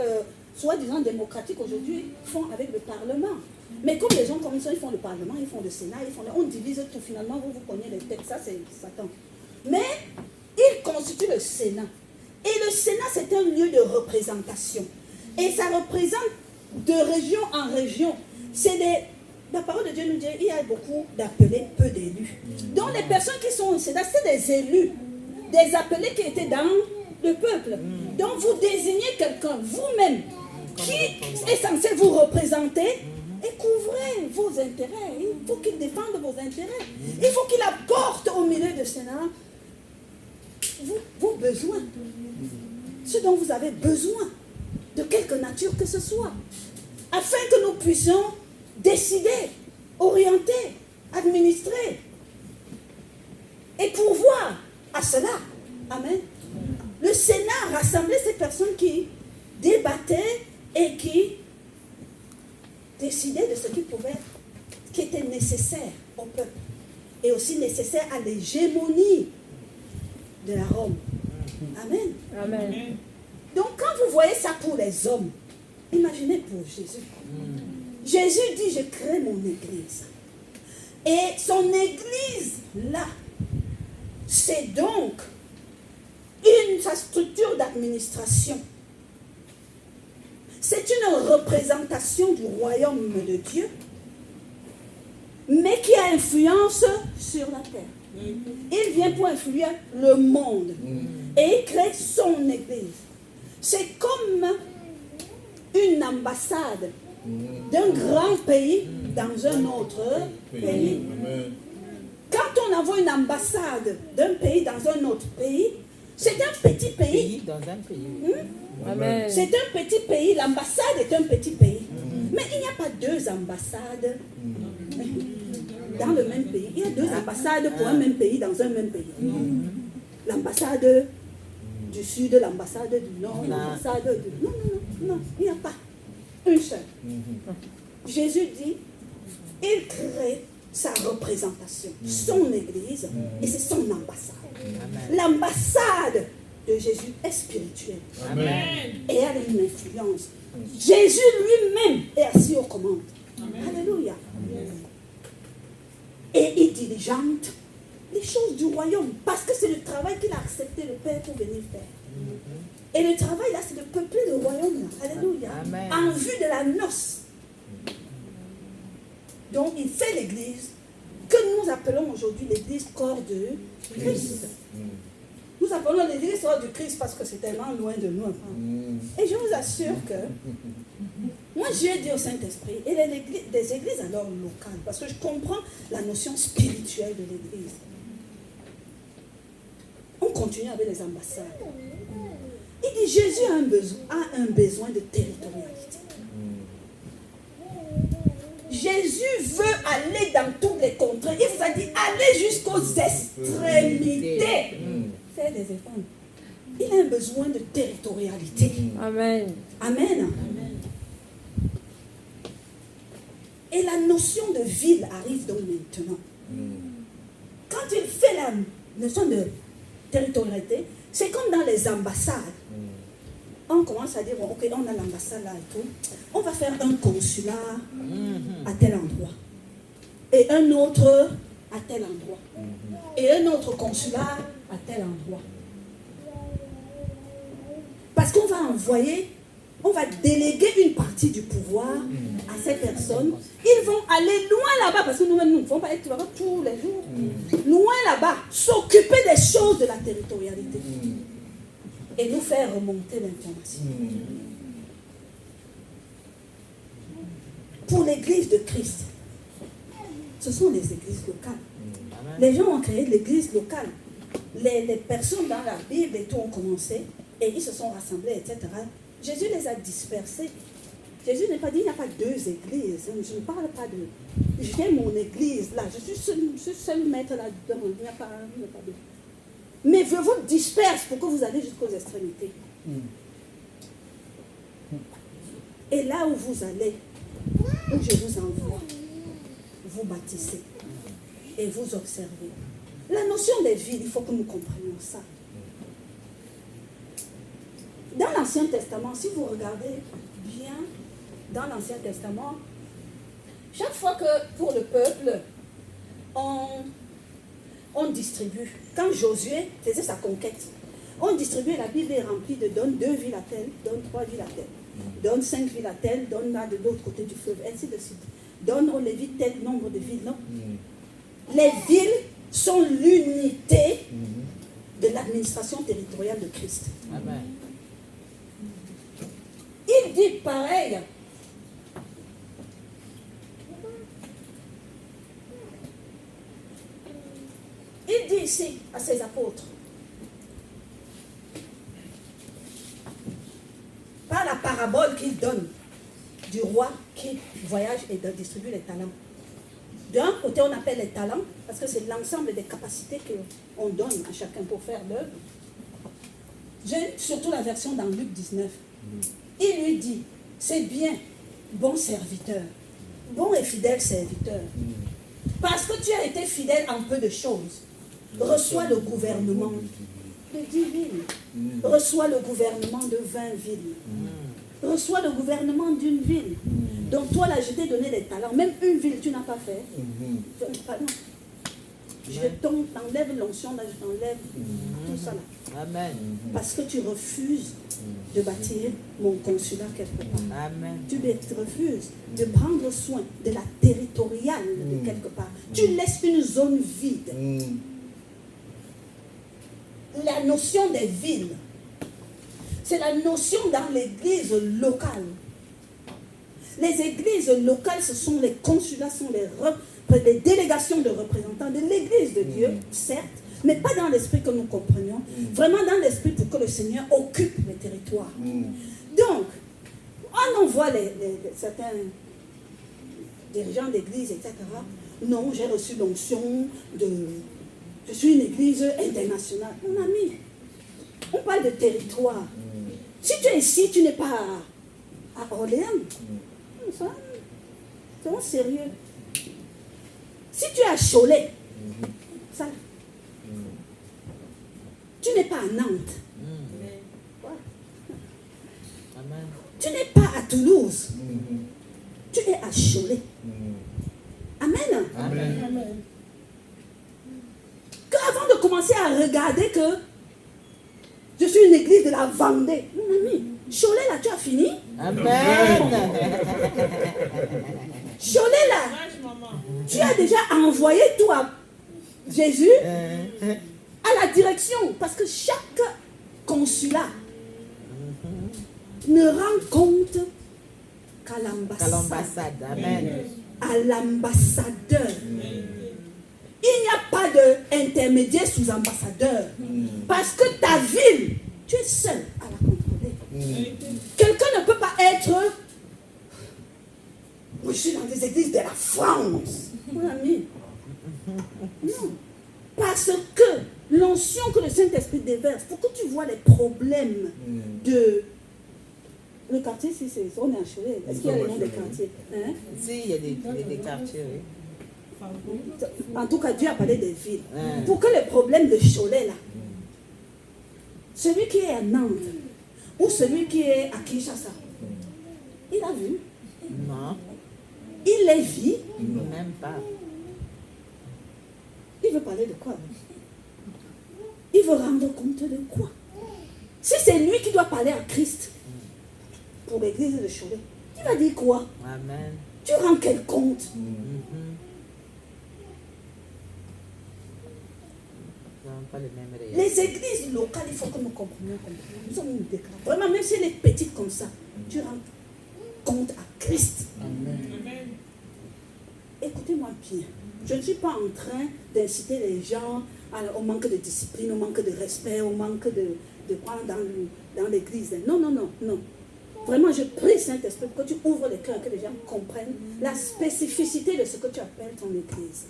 soi-disant démocratiques aujourd'hui, font avec le Parlement. Mais comme les gens comme ça, ils font le Parlement, ils font le Sénat, on divise tout finalement, vous connaissez les textes, ça c'est Satan. Mais ils constituent le Sénat. Et le Sénat, c'est un lieu de représentation. Et ça représente de région en région. La parole de Dieu nous dit, il y a beaucoup d'appelés, peu d'élus. Donc les personnes qui sont au Sénat, c'est des élus, des appelés qui étaient dans le peuple. Donc vous désignez quelqu'un, vous-même, qui est censé vous représenter et couvrez vos intérêts. Il faut qu'il défende vos intérêts. Il faut qu'il apporte au milieu du Sénat vos besoins. Ce dont vous avez besoin, de quelque nature que ce soit, afin que nous puissions décider, orienter, administrer et pourvoir à cela. Amen. Le Sénat rassemblait ces personnes qui débattaient et qui décidaient de ce qui était nécessaire au peuple et aussi nécessaire à l'hégémonie de la Rome. Amen. Amen. Donc quand vous voyez ça pour les hommes, imaginez pour Jésus. Jésus dit, je crée mon église. Et son église, là, c'est donc sa structure d'administration. C'est une représentation du royaume de Dieu, mais qui a influence sur la terre. Il vient pour influer le monde. Et il crée son église. C'est comme une ambassade d'un grand pays dans un autre pays. Quand on envoie une ambassade d'un pays dans un autre pays, c'est un petit pays. Dans un pays. Amen. C'est un petit pays, l'ambassade est un petit pays. Mais il n'y a pas deux ambassades dans le même pays. Il y a deux ambassades pour un même pays dans un même pays. L'ambassade du Sud, l'ambassade du Nord, l'ambassade du... Non, il n'y a pas une seule. Jésus dit, il crée sa représentation, son église, et c'est son ambassade. L'ambassade de Jésus est spirituelle. Et elle a une influence. Jésus lui-même est assis aux commandes. Alléluia. Et il diligente les choses du royaume, parce que c'est le travail qu'il a accepté le Père pour venir faire. Et le travail là, c'est de peupler le royaume. Alléluia. En vue de la noce. Donc il fait l'église que nous appelons aujourd'hui l'église corps de Christ. Nous appelons l'église corps du Christ parce que c'est tellement loin de nous. Et je vous assure que moi j'ai dit au Saint-Esprit, et des églises alors locales, parce que je comprends la notion spirituelle de l'église. On continue avec les ambassades. Il dit Jésus a un besoin de territorialité. Jésus veut aller dans toutes les contrées. Il vous a dit allez jusqu'aux extrémités. Faire des efforts. Il a un besoin de territorialité. Amen. Amen. Et la notion de ville arrive donc maintenant. Quand il fait la notion de territorialité, c'est comme dans les ambassades. On commence à dire, bon, ok, on a l'ambassade là et tout. On va faire un consulat à tel endroit. Et un autre à tel endroit. Et un autre consulat à tel endroit. Parce qu'on va envoyer, on va déléguer une partie du pouvoir à ces personnes. Ils vont aller loin là-bas, parce que nous-mêmes, nous ne pouvons pas être là-bas tous les jours. Loin là-bas, s'occuper des choses de la territorialité. Et nous faire remonter l'information. Pour l'église de Christ, ce sont les églises locales. Les gens ont créé l'église locale. Les personnes dans la Bible et tout ont commencé, et ils se sont rassemblés, etc. Jésus les a dispersés. Jésus n'a pas dit, il n'y a pas deux églises. Je ne parle pas de... J'ai mon église là, je suis seul maître là-dedans. Il n'y a pas deux. Mais je vous disperse pour que vous allez jusqu'aux extrémités. Et là où vous allez, où je vous envoie, vous bâtissez et vous observez. La notion des villes, il faut que nous comprenions ça. Dans l'Ancien Testament, si vous regardez bien, dans l'Ancien Testament, chaque fois que pour le peuple, on distribue. Quand Josué faisait sa conquête, on distribuait, la Bible est remplie de donne 2 villes à telle, donne 3 villes à telle, donne 5 villes à telle, donne là de l'autre côté du fleuve, ainsi de suite. Donne aux Lévites tel nombre de villes, non? Les villes sont l'unité de l'administration territoriale de Christ. Amen. Il dit pareil. Il dit ici à ses apôtres, par la parabole qu'il donne du roi qui voyage et distribue les talents. D'un côté, on appelle les talents, parce que c'est l'ensemble des capacités qu'on donne à chacun pour faire l'œuvre. J'ai surtout la version dans Luc 19. Il lui dit, c'est bien, bon serviteur, bon et fidèle serviteur. Parce que tu as été fidèle en peu de choses. Reçois le gouvernement de 10 villes. Reçois le gouvernement de 20 villes. Reçois le gouvernement d'une ville. Donc toi là, je t'ai donné des talents. Même une ville, tu n'as pas fait. Non. Je t'enlève l'onction, là, je t'enlève tout ça là. Amen. Parce que tu refuses de bâtir mon consulat quelque part. Amen. Tu refuses de prendre soin de la territoriale de quelque part. Tu laisses une zone vide. La notion des villes, c'est la notion dans l'église locale. Les églises locales, ce sont les consulats, sont les délégations de représentants de l'église de Dieu, certes, mais pas dans l'esprit que nous comprenions, vraiment dans l'esprit pour que le Seigneur occupe les territoires. Donc, on envoie certains dirigeants d'église, etc. Non, j'ai reçu l'onction de... Je suis une église internationale. Mon ami, on parle de territoire. Si tu es ici, tu n'es pas à Orléans. C'est sérieux. Si tu es à Cholet, ça, tu n'es pas à Nantes. Amen. Tu n'es pas à Toulouse. Tu es à Cholet. Amen. Amen. Avant de commencer à regarder que je suis une église de la Vendée. Mon ami, Cholet là, tu as fini? Amen. Cholet là, tu as déjà envoyé tout à Jésus, à la direction. Parce que chaque consulat ne rend compte qu'à l'ambassade. Amen. À l'ambassadeur. Il n'y a pas d'intermédiaire sous ambassadeur. Parce que ta ville, tu es seul à la conquête. Quelqu'un ne peut pas être... Moi, je suis dans des églises de la France. Mon ami. Non. Parce que l'onction que le Saint-Esprit déverse, pour que tu vois les problèmes de... Le quartier, si c'est... On est à Cholet. Est-ce qu'il y a le nom des quartiers? Hein? Si, il y a des quartiers, oui. En tout cas, Dieu a parlé des villes. Pour que les problèmes de Cholet, là, celui qui est à Nantes, ou celui qui est à Kinshasa, il a vu. Non. Il les vit. Même pas. Il veut parler de quoi? Il veut rendre compte de quoi? Si c'est lui qui doit parler à Christ pour l'église de Cholet, tu vas dire quoi? Amen. Tu rends quel compte? Pas les mêmes réalités. Les églises locales, il faut que nous comprenions comme ça. Nous sommes une déclaration. Vraiment, même si elle est petite comme ça, tu rends compte à Christ. Amen. Écoutez-moi bien. Je ne suis pas en train d'inciter les gens au manque de discipline, au manque de respect, au manque de quoi dans l'église. Non, non, non, non. Vraiment, je prie, Saint-Esprit, que tu ouvres les cœurs, que les gens comprennent la spécificité de ce que tu appelles ton église.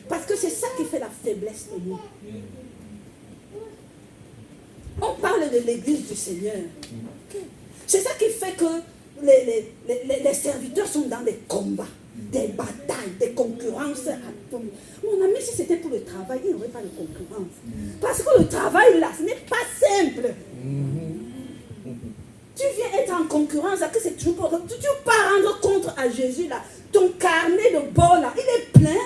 Parce que c'est ça qui fait la faiblesse de nous. On parle de l'église du Seigneur. C'est ça qui fait que les serviteurs sont dans des combats, des batailles, des concurrences. Mon ami, si c'était pour le travail, il n'y aurait pas de concurrence. Parce que le travail, là, ce n'est pas simple. Tu viens être en concurrence, que c'est toujours pour... Tu ne peux pas rendre compte à Jésus, là. Ton carnet de bord, là, il est plein.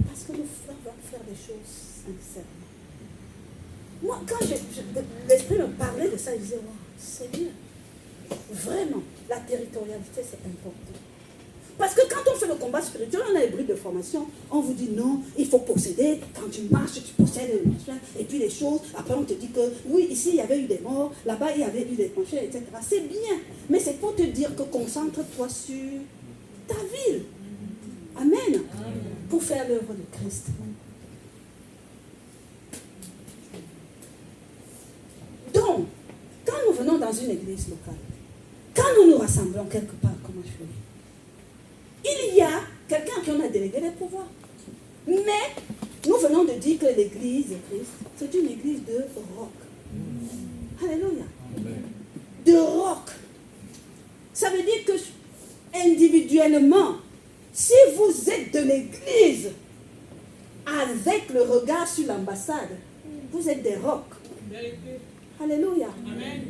Parce que nos frères veulent faire des choses sincèrement. Moi, quand l'Esprit me parlait de ça, je disais, wow, Seigneur, vraiment, la territorialité, c'est important. Parce que quand on fait le combat spirituel, on a les bruits de formation, on vous dit non, il faut posséder, quand tu marches, tu possèdes le machin, et puis les choses, après on te dit que oui, ici il y avait eu des morts, là-bas il y avait eu des machins, etc. C'est bien, mais c'est pour te dire que concentre-toi sur ta ville. Amen. Pour faire l'œuvre de Christ. Donc, quand nous venons dans une église locale, quand nous nous rassemblons quelque part, comme je fais, il y a quelqu'un qui en a délégué les pouvoirs. Mais nous venons de dire que l'église de Christ, c'est une église de roc. Alléluia. De roc. Ça veut dire que individuellement, si vous êtes de l'église avec le regard sur l'ambassade, vous êtes des rocs. Alléluia. Amen.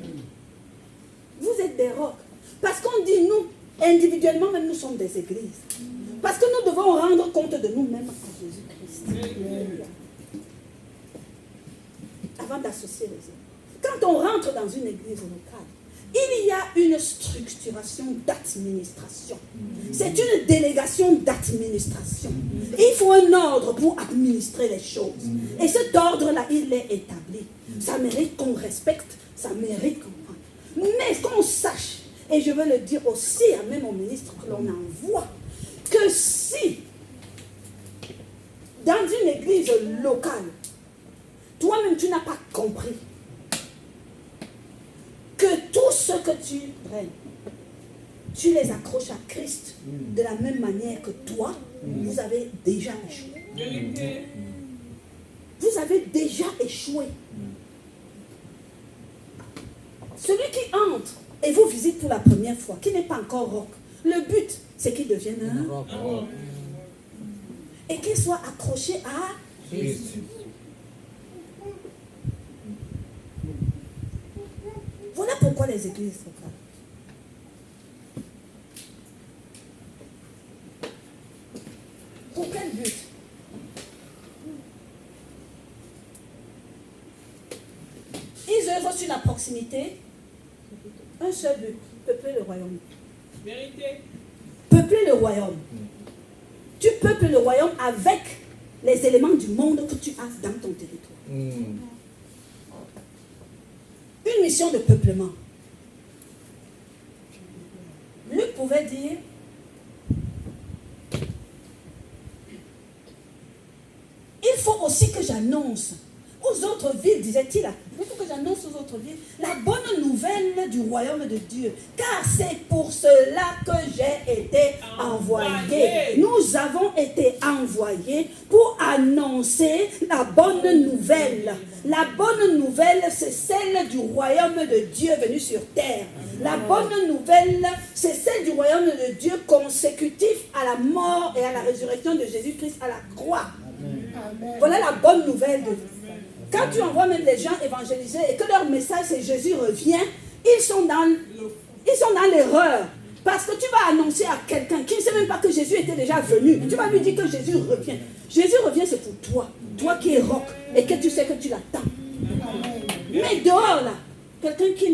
Vous êtes des rocs. Parce qu'on dit nous, individuellement, même nous sommes des églises. Parce que nous devons rendre compte de nous-mêmes à Jésus-Christ. Avant d'associer les autres. Quand on rentre dans une église locale, il y a une structuration d'administration. C'est une délégation d'administration. Il faut un ordre pour administrer les choses. Et cet ordre-là, il est établi. Ça mérite qu'on respecte, ça mérite qu'on... Mais qu'on sache, et je veux le dire aussi même au ministre que l'on envoie, que si, dans une église locale, toi-même tu n'as pas compris que tout ce que tu prennes, tu les accroches à Christ de la même manière que toi, vous avez déjà échoué. Vous avez déjà échoué. Celui qui entre et vous visite pour la première fois, qui n'est pas encore roc, le but, c'est qu'il devienne un roc. Et qu'il soit accroché à Christ. Voilà pourquoi les églises locales. Pour quel but? Ils œuvrent sur la proximité. Un seul but, peupler le royaume. Vérité. Peupler le royaume. Tu peuples le royaume avec les éléments du monde que tu as dans ton territoire. Une mission de peuplement. Luc pouvait dire, il faut aussi que j'annonce aux autres villes, disait-il, il faut faut que j'annonce aux autres villes la bonne nouvelle du royaume de Dieu. Car c'est pour cela que j'ai été envoyé. Nous avons été envoyés pour annoncer la bonne nouvelle. La bonne nouvelle, c'est celle du royaume de Dieu venu sur terre. La bonne nouvelle, c'est celle du royaume de Dieu consécutif à la mort et à la résurrection de Jésus-Christ à la croix. Amen. Voilà la bonne nouvelle de Dieu. Quand tu envoies même les gens évangéliser et que leur message c'est Jésus revient, ils sont dans l'erreur. Parce que tu vas annoncer à quelqu'un qui ne sait même pas que Jésus était déjà venu. Tu vas lui dire que Jésus revient. Jésus revient, c'est pour toi. Toi qui es roc et que tu sais que tu l'attends. Mais dehors là, quelqu'un qui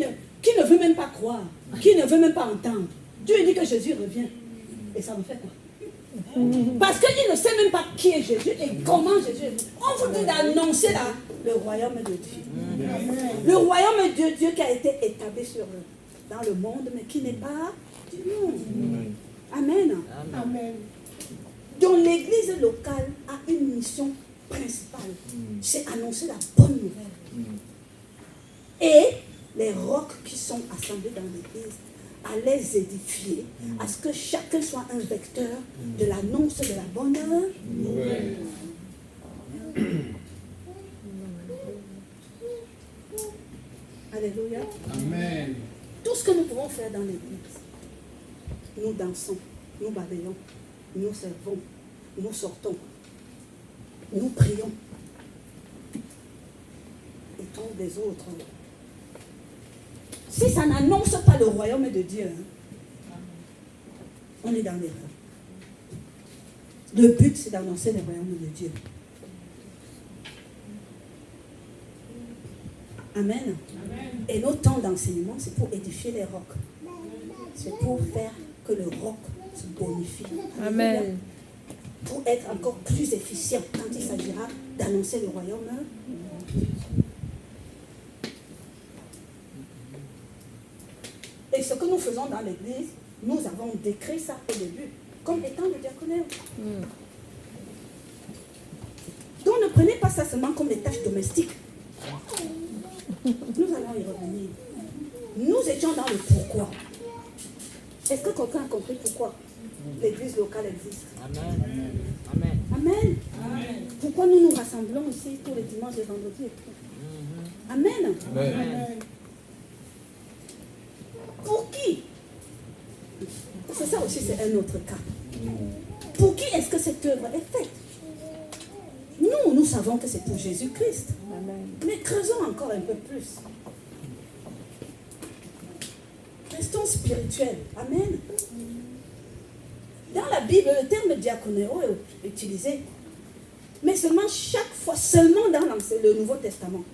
ne veut même pas croire, qui ne veut même pas entendre, tu lui dis que Jésus revient. Et ça me fait quoi? Parce qu'il ne sait même pas qui est Jésus et comment Jésus est. On vous dit d'annoncer le royaume de Dieu. Le royaume de Dieu qui a été établi dans le monde, mais qui n'est pas du monde. Amen. Amen. Donc l'église locale a une mission principale, c'est annoncer la bonne nouvelle. Et les rocs qui sont assemblés dans l'église, à les édifier, à ce que chacun soit un vecteur de l'annonce de la bonne nouvelle. Alléluia. Amen. Tout ce que nous pouvons faire dans l'église, nous dansons, nous balayons, nous servons, nous sortons, nous prions. Et tous les autres. Si ça n'annonce pas le royaume de Dieu, on est dans l'erreur. Le but, c'est d'annoncer le royaume de Dieu. Amen. Amen. Et nos temps d'enseignement, c'est pour édifier les rocs. C'est pour faire que le roc se bonifie. Amen. Pour être encore plus efficient quand il s'agira d'annoncer le royaume. Et ce que nous faisons dans l'église, nous avons décrit ça au début, comme étant le diaconé. Donc ne prenez pas ça seulement comme des tâches domestiques. Nous allons y revenir. Nous étions dans le pourquoi. Est-ce que quelqu'un a compris pourquoi l'église locale existe? Amen. Amen. Amen. Amen. Pourquoi nous nous rassemblons ici tous les dimanches et vendredis et tout? Amen. Amen. Amen. Pour qui? C'est ça aussi, c'est un autre cas. Pour qui est-ce que cette œuvre est faite? Nous savons que c'est pour Jésus-Christ. Mais creusons encore un peu plus. Restons spirituels. Amen. Dans la Bible, le terme diaconéo est utilisé, mais seulement chaque fois, seulement dans le Nouveau Testament.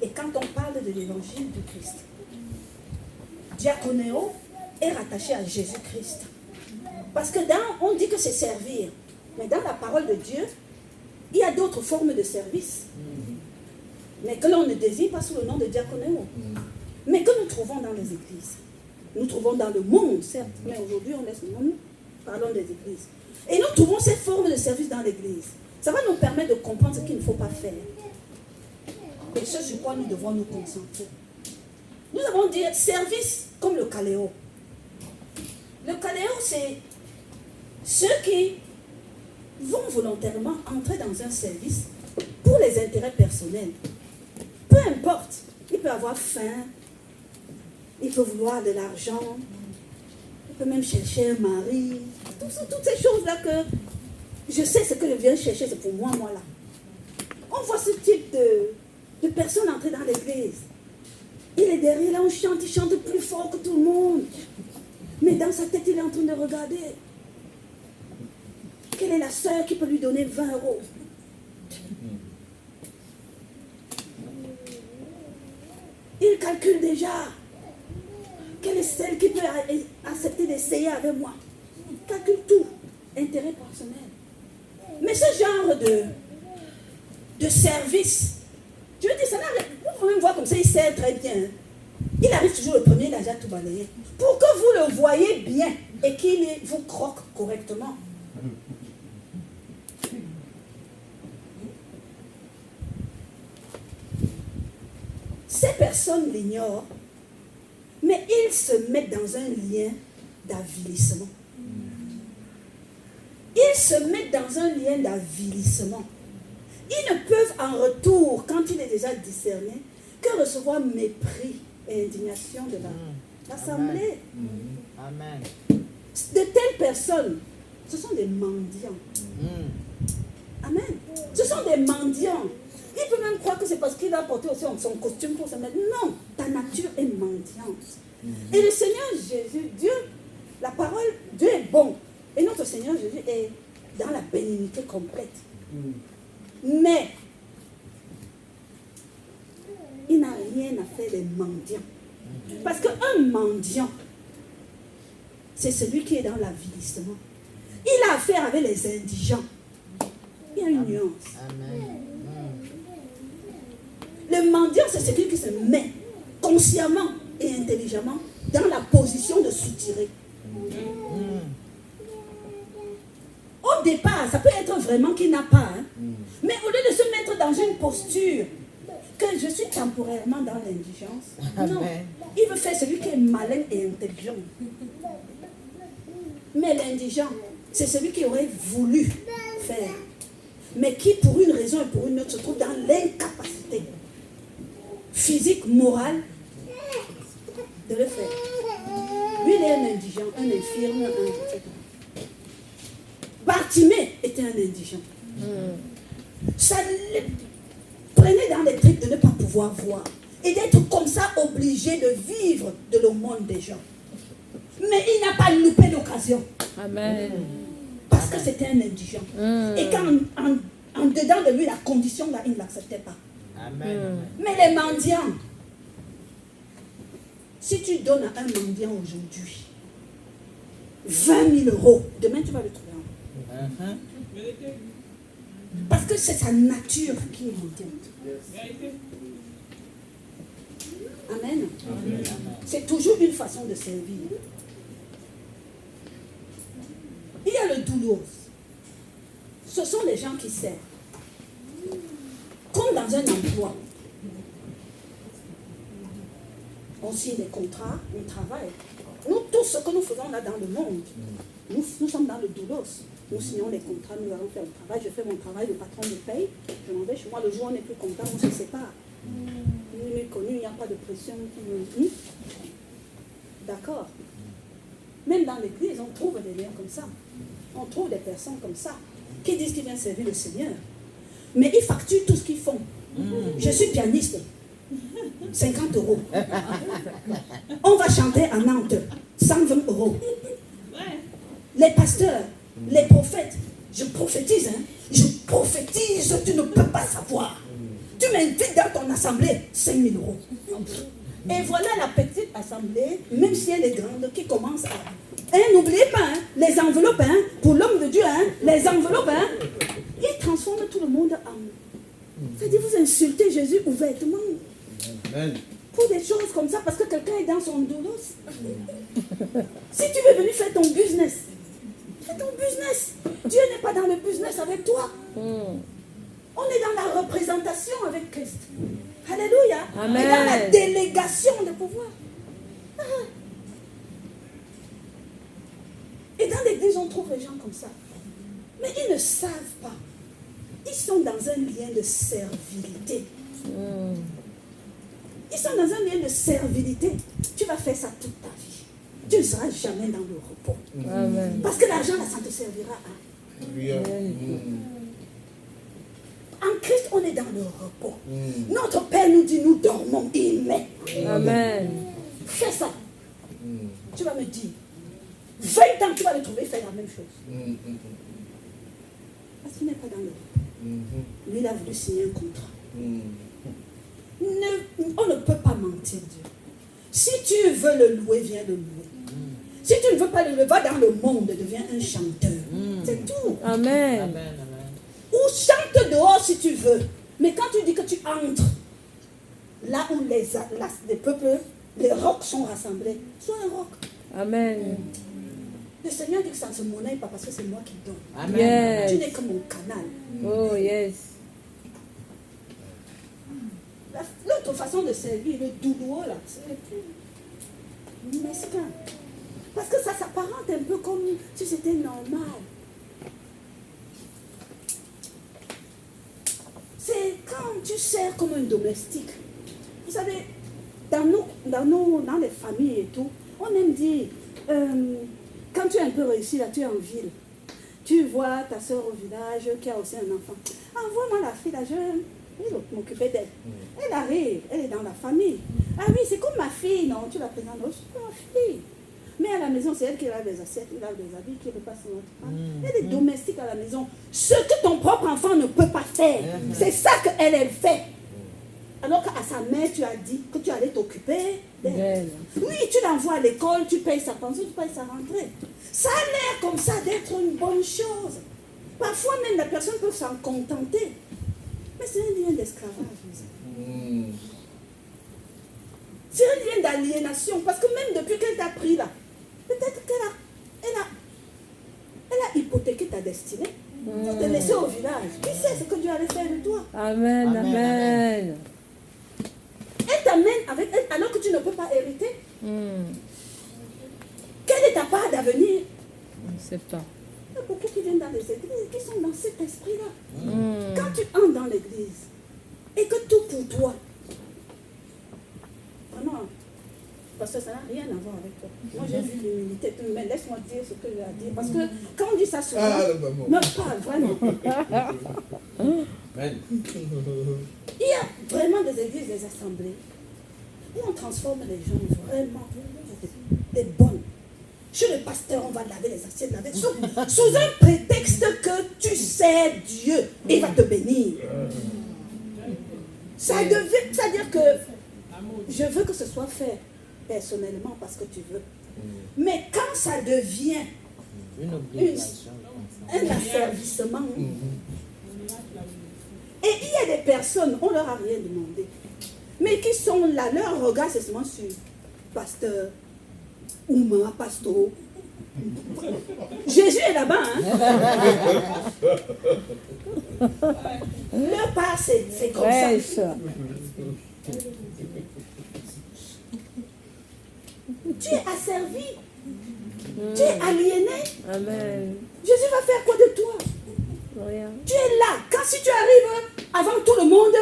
Et quand on parle de l'évangile du Christ, diaconéo est rattaché à Jésus-Christ. Parce que on dit que c'est servir. Mais dans la parole de Dieu, il y a d'autres formes de service. Mais que l'on ne désigne pas sous le nom de diaconéo. Mais que nous trouvons dans les églises. Nous trouvons dans le monde, certes. Mais aujourd'hui, on laisse le monde. Parlons des églises. Et nous trouvons ces formes de service dans l'église. Ça va nous permettre de comprendre ce qu'il ne faut pas faire. Et ce sur quoi nous devons nous concentrer. Nous avons dit service comme le caléo. Le caléo, c'est ceux qui vont volontairement entrer dans un service pour les intérêts personnels. Peu importe, il peut avoir faim, il peut vouloir de l'argent, il peut même chercher un mari, toutes ces choses-là que je sais ce que je viens chercher, c'est pour moi là. On voit ce type de personnes entrer dans l'église. Il est derrière, là on chante, il chante plus fort que tout le monde. Mais dans sa tête, il est en train de regarder. Quelle est la sœur qui peut lui donner 20 €? Il calcule déjà. Quelle est celle qui peut accepter d'essayer avec moi? Il calcule tout. Intérêt personnel. Mais ce genre de service, je veux dire, ça n'arrive. Vous pouvez me voir comme ça, il sert très bien. Il arrive toujours le premier, il a déjà tout balayé. Pour que vous le voyez bien et qu'il vous croque correctement. personnes l'ignorent, mais ils se mettent dans un lien d'avilissement. Ils se mettent dans un lien d'avilissement. Ils ne peuvent en retour, quand il est déjà discerné, que recevoir mépris et indignation de l'assemblée. Amen. De telles personnes, ce sont des mendiants. Amen. Ce sont des mendiants. Il peut même croire que c'est parce qu'il a porté aussi son costume pour se mettre. Non, ta nature est mendiante. Et le Seigneur Jésus, Dieu, la parole, Dieu est bon. Et notre Seigneur Jésus est dans la bénignité complète. Mais, il n'a rien à faire des mendiants. Parce qu'un mendiant, c'est celui qui est dans l'avilissement. Il a affaire avec les indigents. Il y a une nuance. Le mendiant, c'est celui qui se met consciemment et intelligemment dans la position de soutirer. Au départ, ça peut être vraiment qu'il n'a pas. Mais au lieu de se mettre dans une posture que je suis temporairement dans l'indigence, non. Il veut faire celui qui est malin et intelligent. Mais l'indigent, c'est celui qui aurait voulu faire, mais qui, pour une raison et pour une autre, se trouve dans l'incapacité physique, morale, de le faire. Lui, il est un indigent, un infirme, etc. Bartimée était un indigent. Ça le prenait dans les tripes de ne pas pouvoir voir. Et d'être comme ça obligé de vivre de l'aumône des gens. Mais il n'a pas loupé l'occasion. Amen. Parce que c'était un indigent. Et quand en dedans de lui, la condition là, il ne l'acceptait pas. Amen. Mais les mendiants, si tu donnes à un mendiant aujourd'hui 20 000 euros, demain tu vas le trouver en haut. Parce que c'est sa nature qui est mendiante. Amen. C'est toujours une façon de servir. Il y a le doulos. Ce sont les gens qui servent. Comme dans un emploi. On signe des contrats, on travaille. Nous, tout ce que nous faisons là dans le monde, nous sommes dans le doulos. Nous signons les contrats, nous allons faire le travail. Je fais mon travail, le patron me paye. Je m'en vais chez moi. Le jour où on n'est plus content, on se sépare. Il est connu, il n'y a pas de pression. D'accord. Même dans l'église, on trouve des liens comme ça. On trouve des personnes comme ça qui disent qu'ils viennent servir le Seigneur. Mais ils facturent tout ce qu'ils font. Je suis pianiste. 50 euros. On va chanter à Nantes. 120 euros. Les pasteurs, les prophètes, je prophétise, hein. Je prophétise, tu ne peux pas savoir. Tu m'invites dans ton assemblée, 5 000 euros. Et voilà la petite assemblée, même si elle est grande, qui commence à... n'oubliez pas, hein, les enveloppes, hein, pour l'homme de Dieu, hein, les enveloppes, hein, ils transforment tout le monde en... C'est-à-dire, vous insultez Jésus ouvertement. Amen. Pour des choses comme ça, parce que quelqu'un est dans son doulos. Si tu veux venir faire ton business, fais ton business. Dieu n'est pas dans le business avec toi. On est dans la représentation avec Christ. Alléluia. Amen. Et dans la délégation de pouvoir. Et dans l'église, on trouve les gens comme ça. Mais ils ne savent pas. Ils sont dans un lien de servilité. Ils sont dans un lien de servilité. Tu vas faire ça toute ta vie. Tu ne seras jamais dans le repos. Amen. Parce que l'argent, là, ça te servira à... En Christ, on est dans le repos. Notre Père nous dit, nous dormons, il met. Amen. Fais ça. Tu vas me dire, 20 ans, tu vas le trouver faire la même chose. Parce qu'il n'est pas dans le repos. Lui, il a voulu signer un contrat. On ne peut pas mentir Dieu. Si tu veux le louer, viens le louer. Si tu ne veux pas le louer, va dans le monde, deviens un chanteur. C'est tout. Amen. Amen. Ou chante dehors si tu veux. Mais quand tu dis que tu entres là où les peuples, les rocs sont rassemblés, sois un roc. Amen. Le Seigneur dit que ça ne se monnaie pas parce que c'est moi qui donne. Amen. Yes. Tu n'es que mon canal. Oh yes. L'autre façon de servir, le douloureux là, c'est mesquin. Parce que ça s'apparente un peu comme si c'était normal. C'est quand tu sers comme un domestique. Vous savez, dans les familles et tout, on aime dire, quand tu es un peu réussi, là, tu es en ville. Tu vois ta soeur au village qui a aussi un enfant. Envoie-moi la fille, là, je vais m'occuper d'elle. Elle arrive, elle est dans la famille. Ah oui, c'est comme ma fille, non, tu la présentes, non, c'est comme ma fille. Mais à la maison, c'est elle qui lave les assiettes, qui lave les habits, qui repasse notre femme. Elle est domestique à la maison. Ce que ton propre enfant ne peut pas faire, c'est ça qu'elle fait. Alors qu'à sa mère, tu as dit que tu allais t'occuper d'elle. Oui, tu l'envoies à l'école, tu payes sa pension, tu payes sa rentrée. Ça a l'air comme ça d'être une bonne chose. Parfois même, la personne peut s'en contenter. Mais c'est un lien d'esclavage. C'est un lien d'aliénation. Parce que même depuis qu'elle t'a pris là, peut-être qu'elle a hypothéqué ta destinée. Pour te laisser au village. Qui sait ce que Dieu allait faire de toi? Amen, amen. Elle t'amène avec elle alors que tu ne peux pas hériter. Quelle est ta part d'avenir? On ne sait pas. Il y a beaucoup qui viennent dans les églises qui sont dans cet esprit-là. Quand tu entres dans l'église et que tout pour toi, vraiment, parce que ça n'a rien à voir avec toi. Moi j'ai vu l'humilité, mais laisse-moi dire ce que j'ai à dire. Parce que quand on dit ça souvent, me parle vraiment. Il y a vraiment des églises, des assemblées, où on transforme les gens vraiment des bonnes. Chez le pasteur, on va laver les assiettes, sous un prétexte que tu sais Dieu et il va te bénir. C'est-à-dire que je veux que ce soit fait personnellement parce que tu veux. Mais quand ça devient un asservissement, et il y a des personnes, on leur a rien demandé, mais qui sont là, leur regard c'est seulement sur pasteur, Ouma, pasteur. Jésus est là-bas, hein? Leur part c'est comme ça. Tu es asservi. Tu es aliéné. Amen. Jésus va faire quoi de toi? Rien. Tu es là. Quand si tu arrives avant tout le monde,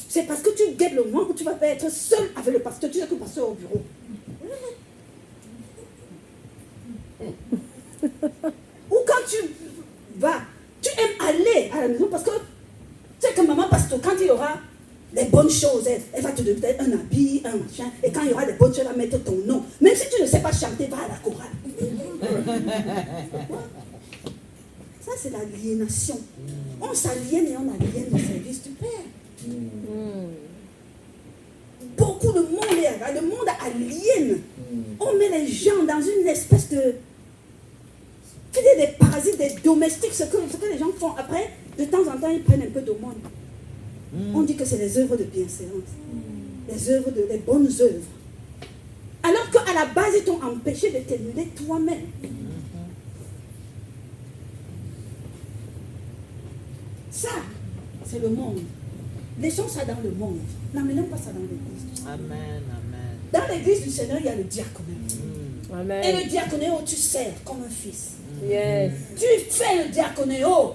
c'est parce que tu guettes le moment où tu vas pas être seul avec le pasteur. Tu sais que le pasteur est au bureau. Ou quand tu vas, tu aimes aller à la maison parce que tu sais que maman pasteur, quand il y aura les bonnes choses, elle va te donner un habit, un machin, et quand il y aura des bonnes choses, elle va mettre ton nom. Même si tu ne sais pas chanter, va à la chorale. Ça, c'est l'aliénation. On s'aliène et on aliène le service du Père. Beaucoup de monde est là, le monde aliène. On met les gens dans une espèce de... des parasites, des domestiques, ce que les gens font. Après, de temps en temps, ils prennent un peu d'aumône. On dit que c'est les œuvres de bienséance. Les bonnes œuvres. Alors qu'à la base, ils t'ont empêché de t'émuler toi-même. Ça, c'est le monde. Laissons ça dans le monde. N'emmenons pas ça dans l'église. Amen, amen. Dans l'église du Seigneur, il y a le diaconé. Amen. Et le diaconéo, tu sers comme un fils. Yes. Tu fais le diaconéo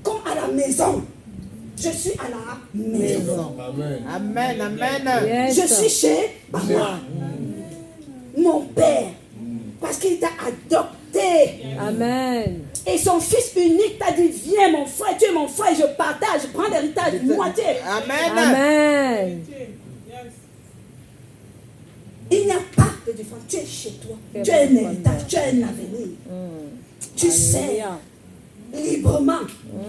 comme à la maison. Je suis à la maison. Amen. Amen, amen. Yes. Je suis chez moi. Mon Père. Parce qu'il t'a adopté. Amen. Et son fils unique t'a dit, viens mon frère, tu es mon frère, je partage, je prends l'héritage, moitié. Amen. Amen. Il n'y a pas de différence. Tu es chez toi. Tu as un héritage, tu as un avenir. Tu sers librement.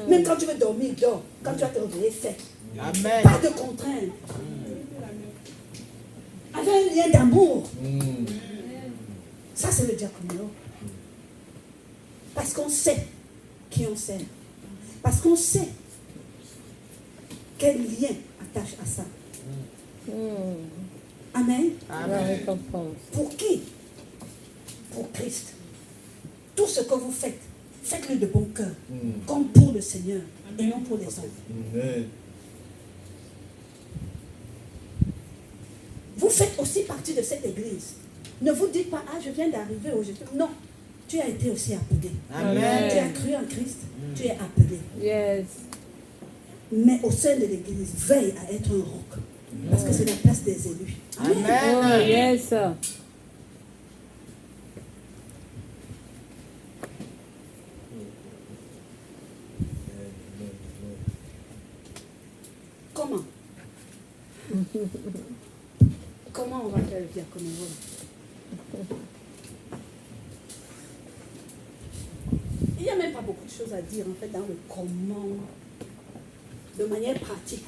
Même quand tu veux dormir, dors. Quand tu vas te réveiller, fais. Amen. Pas de contraintes. Avec un lien d'amour. Ça, c'est le diaconéo. Parce qu'on sait qui on sert. Parce qu'on sait quel lien attache à ça. Amen. La récompense. Pour qui? Pour Christ. Tout ce que vous faites, faites-le de bon cœur. Comme pour le Seigneur et non pour les hommes. faites aussi partie de cette église. Ne vous dites pas, ah, je viens d'arriver aujourd'hui. Non, tu as été aussi appelé. Amen. Tu as cru en Christ, tu es appelé. Yes. Mais au sein de l'église, veille à être un roc. Parce que c'est la place des élus. Amen. Oh, Amen. yes. Comment Comment on va faire le diaconé? Il n'y a même pas beaucoup de choses à dire en fait dans le comment, de manière pratique.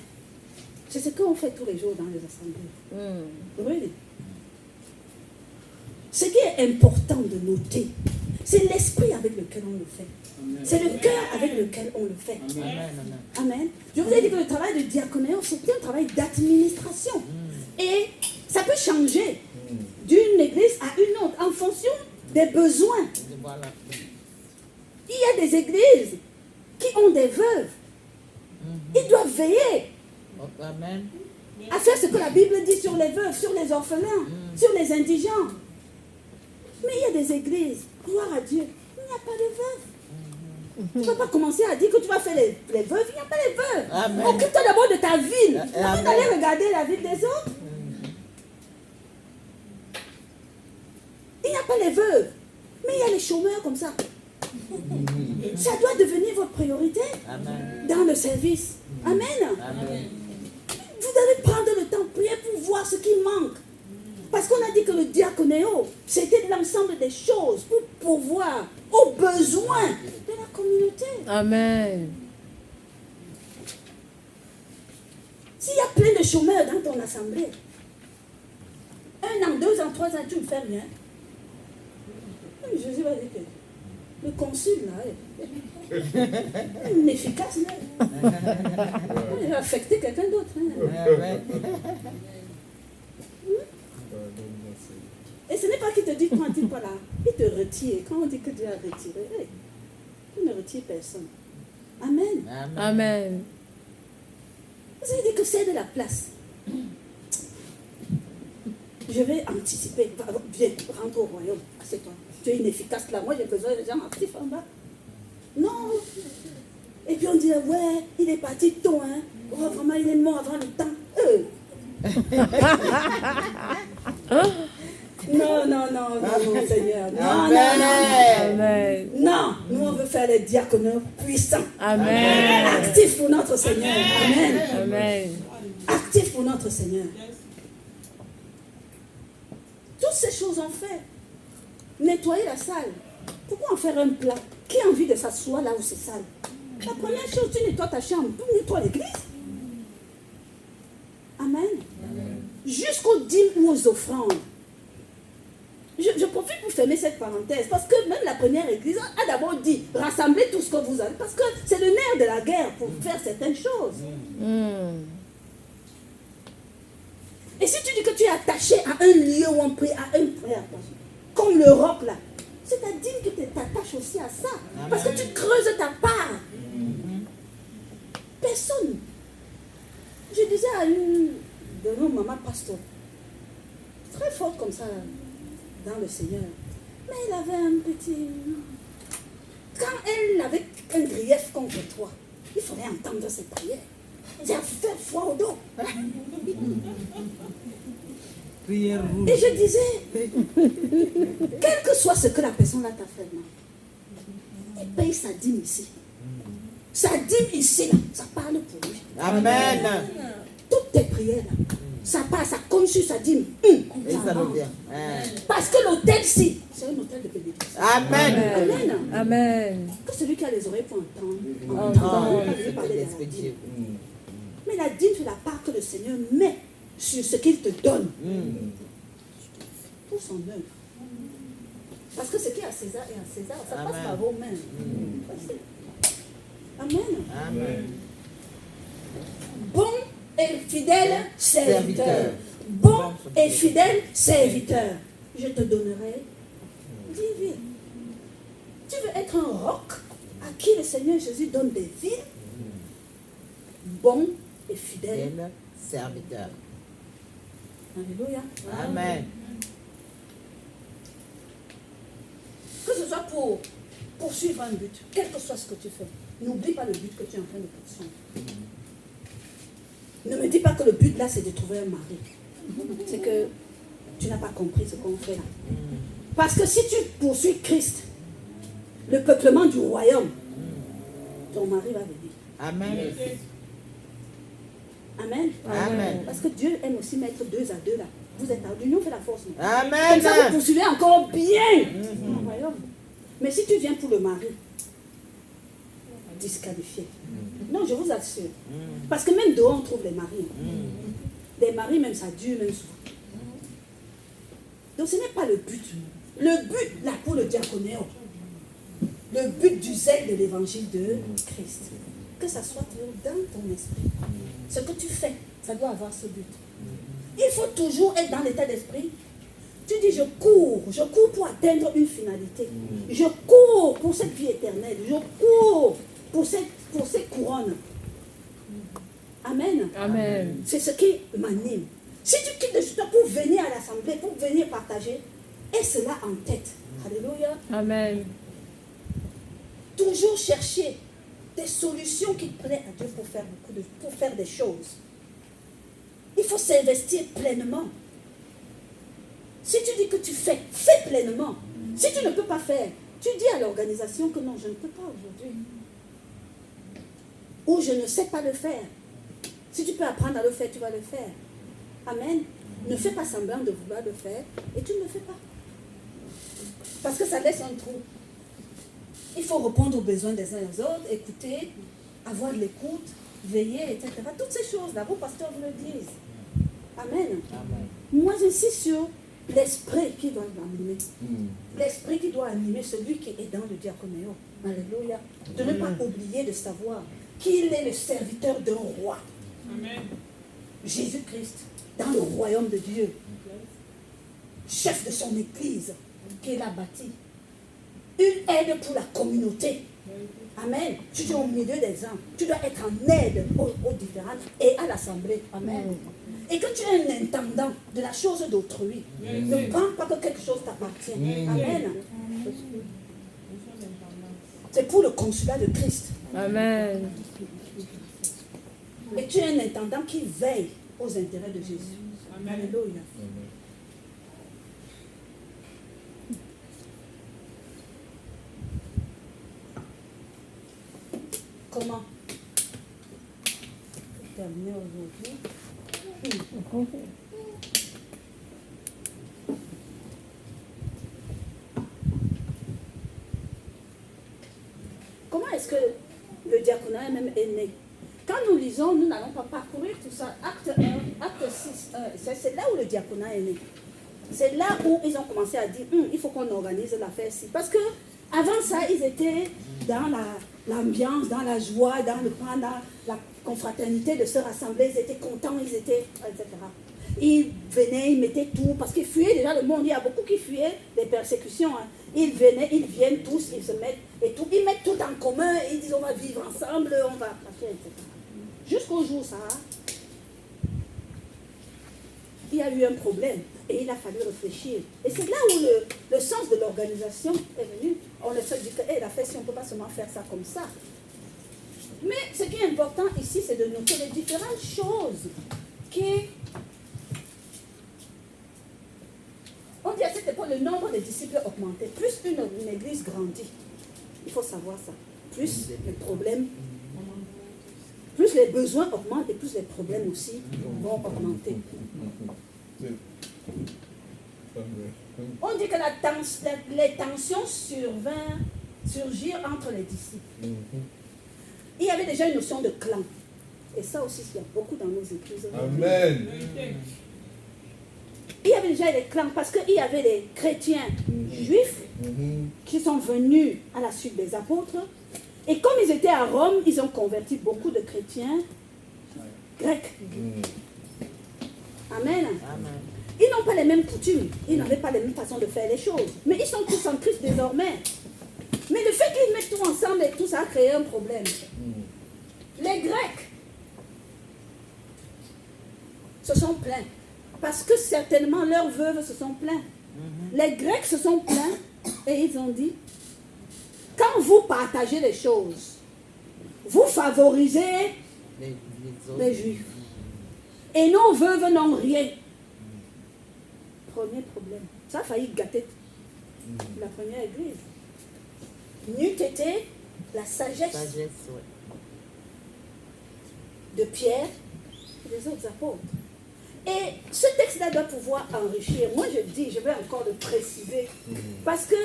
C'est ce qu'on fait tous les jours dans les assemblées. Oui. Ce qui est important de noter, c'est l'esprit avec lequel on le fait. C'est le cœur avec lequel on le fait. Amen. Amen. Je vous ai dit que le travail de diaconé, c'est un travail d'administration. Et ça peut changer d'une église à une autre en fonction des besoins. Voilà. Il y a des églises qui ont des veuves. Ils doivent veiller Amen. à faire ce que la Bible dit sur les veuves, sur les orphelins, sur les indigents. Mais il y a des églises, gloire à Dieu, il n'y a pas de veuves. Tu ne vas pas commencer à dire que tu vas faire les veuves, il n'y a pas les veuves. Amen. Occupe-toi d'abord de ta ville, avant Amen. d'aller regarder la ville des autres. Il n'y a pas les veuves, mais il y a les chômeurs comme ça. Ça doit devenir votre priorité Amen. dans le service. Amen. Amen. Vous devez prendre le temps, prier pour voir ce qui manque. Parce qu'on a dit que le diaconéo, c'était l'ensemble des choses pour pourvoir aux besoins de la communauté. Amen. S'il y a plein de chômeurs dans ton assemblée, 1 an, 2 ans, 3 ans, tu ne fais rien. Jésus va dire que le consul, là, est inefficace. Là. Il va affecter quelqu'un d'autre. Hein. Amen. Et ce n'est pas qu'il te dit, quand il pas là, il te retire. Quand on dit que Dieu a retiré, hey, tu ne retires personne. Amen. Amen. Vous avez dit que c'est de la place. Je vais anticiper. Viens, rentre au royaume. Assieds-toi. Tu es inefficace là. Moi, j'ai besoin de gens actifs en bas. Non. Et puis on dit, ouais, il est parti tôt. Hein. Oh, vraiment, il est mort avant le temps. Non, non, non, non, Seigneur. Non, Amen. non, Amen. non. Non, nous, on veut faire les diaconés puissants. Amen. Actifs pour notre Seigneur. Amen. Amen. Actifs pour notre Seigneur. Toutes ces choses on fait. Nettoyer la salle. Pourquoi en faire un plat? Qui a envie de s'asseoir là où c'est sale? La première chose, tu nettoies ta chambre, tu nettoies l'église. Amen. Jusqu'aux dîmes ou aux offrandes. Je profite pour fermer cette parenthèse parce que même la première église a d'abord dit rassemblez tout ce que vous avez parce que c'est le nerf de la guerre pour faire certaines choses. Et si tu dis que tu es attaché à un lieu où on prie, à un frère, comme le roc là, c'est à dire que tu t'attaches aussi à ça. Parce que tu creuses ta part. Personne. Je disais à une de nos mamans pasteur, très forte comme ça, dans le Seigneur. Mais elle avait un petit... Quand elle avait un grief contre toi, il fallait entendre ses prières. Ça fait froid au dos. Prière rouge. Et je disais, quel que soit ce que la personne là t'a fait, il paye sa dîme ici. Sa dîme ici, là, ça parle pour lui. Amen. Toutes tes prières, là, ça passe, ça compte sur sa dîme. Et Ça ça marche. revient. Parce que l'hôtel-ci, c'est un hôtel de bénédiction. Amen. Amen. Amen. Que celui qui a les oreilles pour entendre, Entendre. entend. Je parler de la dîme. Mais la dîme, c'est la part que le Seigneur met sur ce qu'il te donne. Pour son œuvre. Parce que ce qui est à César est à César. Ça passe Amen. par vos mains. Amen. Amen. Bon et fidèle serviteur. Serviteur. Bon et fidèle serviteur. Je te donnerai 10 villes. Tu veux être un roc à qui le Seigneur Jésus donne des villes? Bon et fidèle Fidèle serviteur. Alléluia. Amen. Que ce soit pour poursuivre un but, quel que soit ce que tu fais, n'oublie pas le but que tu es en train de poursuivre. Ne me dis pas que le but là, c'est de trouver un mari. C'est que tu n'as pas compris ce qu'on fait là. Parce que si tu poursuis Christ, le peuplement du royaume, ton mari va venir. Amen. Amen. Amen. Parce que Dieu aime aussi mettre 2 à 2 là. Vous êtes à l'union fait la force. Non? Amen. Comme ça, vous poursuivez encore bien le royaume. Mais si tu viens pour le mari, disqualifié. Non, je vous assure. Parce que même dehors, on trouve les maris. Les maris, même ça dure, même souvent. Donc ce n'est pas le but. Le but, là, pour le diaconéo, le but du zèle de l'évangile de Christ, que ça soit toujours dans ton esprit. Ce que tu fais, ça doit avoir ce but. Il faut toujours être dans l'état d'esprit. Tu dis, je cours pour atteindre une finalité. Je cours pour cette vie éternelle. Je cours pour cette couronne. Amen. Amen. C'est ce qui m'anime. Si tu quittes le chuteur pour venir à l'assemblée, pour venir partager, aie cela en tête. Alléluia. Amen. Toujours chercher des solutions qui plaisent à Dieu pour faire des choses. Il faut s'investir pleinement. Si tu dis que tu fais pleinement. Si tu ne peux pas faire, tu dis à l'organisation que non, je ne peux pas aujourd'hui. Ou je ne sais pas le faire. Si tu peux apprendre à le faire, tu vas le faire. Amen. Ne fais pas semblant de vouloir le faire et tu ne le fais pas. Parce que ça laisse un trou. Il faut répondre aux besoins des uns et des autres, écouter, avoir de l'écoute, veiller, etc. Toutes ces choses-là, vos pasteurs vous le disent. Amen. Amen. Moi, j'insiste sur l'esprit qui doit animer. L'esprit qui doit animer celui qui est dans le diaconéo. Alléluia. De ne pas oublier de savoir qu'il est le serviteur d'un roi. Amen. Jésus-Christ, dans le royaume de Dieu. Chef de son église qu'il a bâti. Une aide pour la communauté. Amen. Tu es au milieu des gens. Tu dois être en aide aux différents et à l'assemblée. Amen. Et que tu es un intendant de la chose d'autrui. Ne prends pas que quelque chose t'appartient. Amen. C'est pour le consulat de Christ. Amen. Et tu es un intendant qui veille aux intérêts de Jésus. Amen. Alléluia. Comment terminer aujourd'hui? Comment est-ce que le diaconat même est né? Quand nous lisons, nous n'allons pas parcourir tout ça. Acte 1, acte 6, 1. C'est là où le diaconat est né. C'est là où ils ont commencé à dire, il faut qu'on organise l'affaire-ci. Parce que avant ça, ils étaient dans l'ambiance, dans la joie, dans la confraternité de se rassembler. Ils étaient contents, ils étaient, etc. Ils venaient, ils mettaient tout, parce qu'ils fuyaient déjà le monde. Il y a beaucoup qui fuyaient les persécutions. Hein. Ils viennent tous, ils se mettent, et tout. Ils mettent tout en commun, ils disent on va vivre ensemble, on va passer, etc. Jusqu'au jour, ça, il y a eu un problème. Et il a fallu réfléchir. Et c'est là où le sens de l'organisation est venu. On ne se dit que la fête, si on ne peut pas seulement faire ça comme ça. Mais ce qui est important ici, c'est de noter les différentes choses qui... On dit à cette époque, le nombre de disciples augmentait. Plus une église grandit. Il faut savoir ça. Plus les problèmes, plus les besoins augmentent et plus les problèmes aussi vont augmenter. On dit que les tensions surgirent entre les disciples. Il y avait déjà une notion de clan. Et ça aussi, il y a beaucoup dans nos églises. Amen. Il y avait déjà des clans parce qu'il y avait des chrétiens juifs qui sont venus à la suite des apôtres. Et comme ils étaient à Rome, ils ont converti beaucoup de chrétiens grecs. Amen. Ils n'ont pas les mêmes coutumes, ils n'avaient pas les mêmes façons de faire les choses. Mais ils sont tous en Christ désormais. Mais le fait qu'ils mettent tout ensemble et tout ça a créé un problème. Les Grecs se sont plaints Parce que certainement leurs veuves se sont plaints. Les Grecs se sont plaints et ils ont dit, quand vous partagez les choses, vous favorisez les Juifs. Et nos veuves n'ont rien. Premier problème. Ça a failli gâter la première église. N'eût été la sagesse de Pierre et des autres apôtres. Et ce texte-là doit pouvoir enrichir. Moi, je dis, je vais encore le préciser. Parce que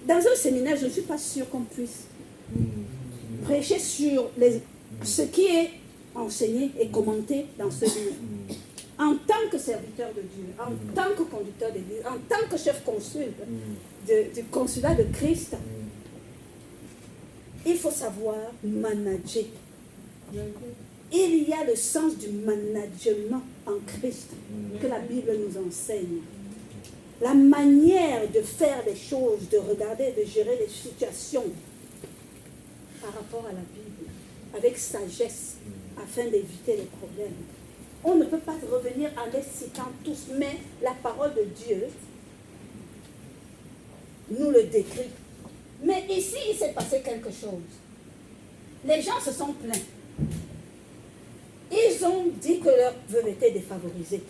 dans un séminaire, je ne suis pas sûre qu'on puisse prêcher sur ce qui est enseigné et commenté dans ce livre. En tant que serviteur de Dieu, en tant que conducteur d'église, en tant que chef consul du consulat de Christ, il faut savoir manager. Il y a le sens du management en Christ que la Bible nous enseigne. La manière de faire les choses, de regarder, de gérer les situations par rapport à la Bible, avec sagesse, afin d'éviter les problèmes. On ne peut pas revenir en les citant tous, mais la parole de Dieu nous le décrit. Mais ici, il s'est passé quelque chose. Les gens se sont plaints. Ils ont dit que leur veuve était défavorisée.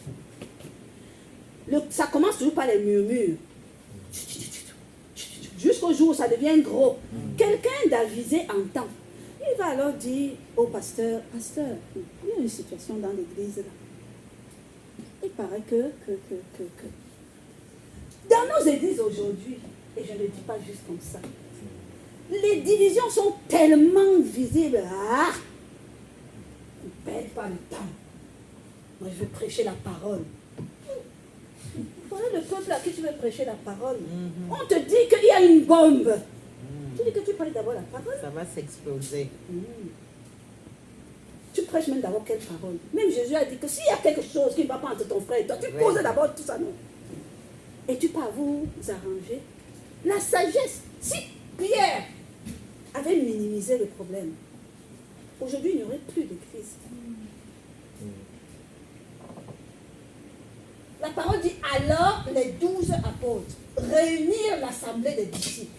Ça commence toujours par les murmures. Jusqu'au jour où ça devient gros. Quelqu'un d'avisé entend. Il va alors dire au pasteur, pasteur, il y a une situation dans l'église là. Il paraît que. Dans nos églises aujourd'hui, et je ne le dis pas juste comme ça, les divisions sont tellement visibles. Ah, ne perds pas le temps. Moi, je veux prêcher la parole. Voilà le peuple à qui tu veux prêcher la parole. On te dit qu'il y a une bombe. Tu dis que tu parles d'abord la parole. Ça va s'exploser. Tu prêches même d'abord quelle parole? Même Jésus a dit que s'il y a quelque chose qui ne va pas entre ton frère et toi, tu poses d'abord tout ça, non? Et tu peux vous arranger. La sagesse. Si Pierre avait minimisé le problème, aujourd'hui il n'y aurait plus de crise. La parole dit alors les 12 apôtres réunirent l'assemblée des disciples.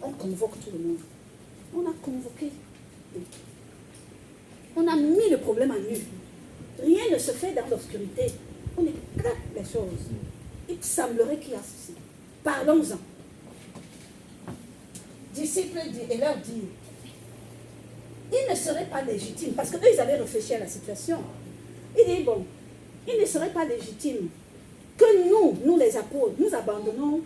On convoque tout le monde. On a convoqué. On a mis le problème à nu. Rien ne se fait dans l'obscurité. On éclate les choses. Il semblerait qu'il y a ceci. Parlons-en. Disciples et leur dire, il ne serait pas légitime, parce qu'eux ils avaient réfléchi à la situation. Il dit, bon, il ne serait pas légitime que nous les apôtres, nous abandonnons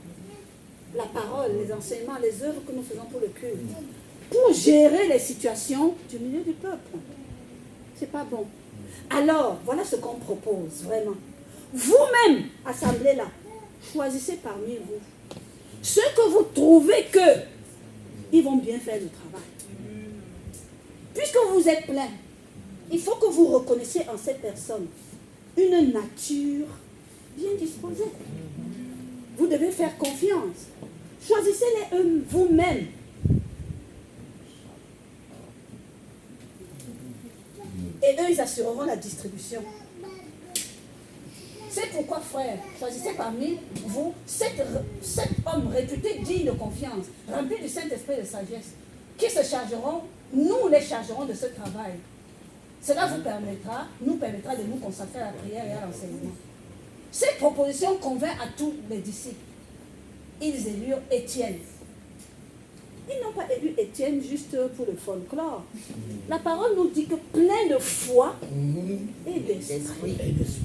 la parole, les enseignements, les œuvres que nous faisons pour le culte, pour gérer les situations du milieu du peuple. C'est pas bon. Alors, voilà ce qu'on propose, vraiment. Vous-même, assemblée là, choisissez parmi vous ceux que vous trouvez que ils vont bien faire le travail. Puisque vous êtes plein, il faut que vous reconnaissiez en cette personne une nature bien disposée. Vous devez faire confiance. Choisissez-les vous-même. Et eux, ils assureront la distribution. C'est pourquoi, frère, choisissez parmi vous sept hommes réputés dignes de confiance, remplis du Saint-Esprit de sagesse, qui se chargeront, nous les chargerons de ce travail. Cela nous permettra de nous consacrer à la prière et à l'enseignement. Cette proposition convainc à tous les disciples. Ils élurent Étienne. Ils n'ont pas élu Étienne juste pour le folklore. La parole nous dit que plein de foi et d'esprit.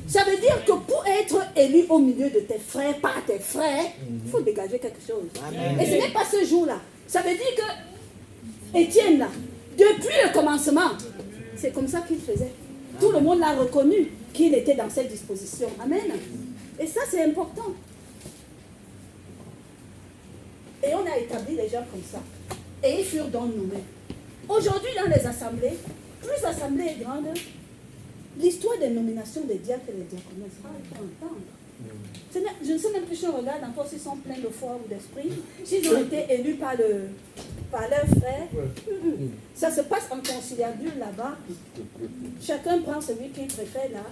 Ça veut dire que pour être élu au milieu de tes frères, par tes frères, il faut dégager quelque chose. Amen. Et ce n'est pas ce jour-là. Ça veut dire que Étienne, là, depuis le commencement, c'est comme ça qu'il faisait. Tout le monde l'a reconnu qu'il était dans cette disposition. Amen. Et ça, c'est important. Et on a établi les gens comme ça. Et ils furent donc nommés. Aujourd'hui, dans les assemblées, plus l'assemblée est grande, l'histoire des nominations des diacres et des diaconesses, il faut entendre. Je ne sais même plus si on regarde encore s'ils sont pleins de foi ou d'esprit, s'ils ont été élus par leurs frères. Ça se passe en conciliabule là-bas. Chacun prend celui qu'il préfère là.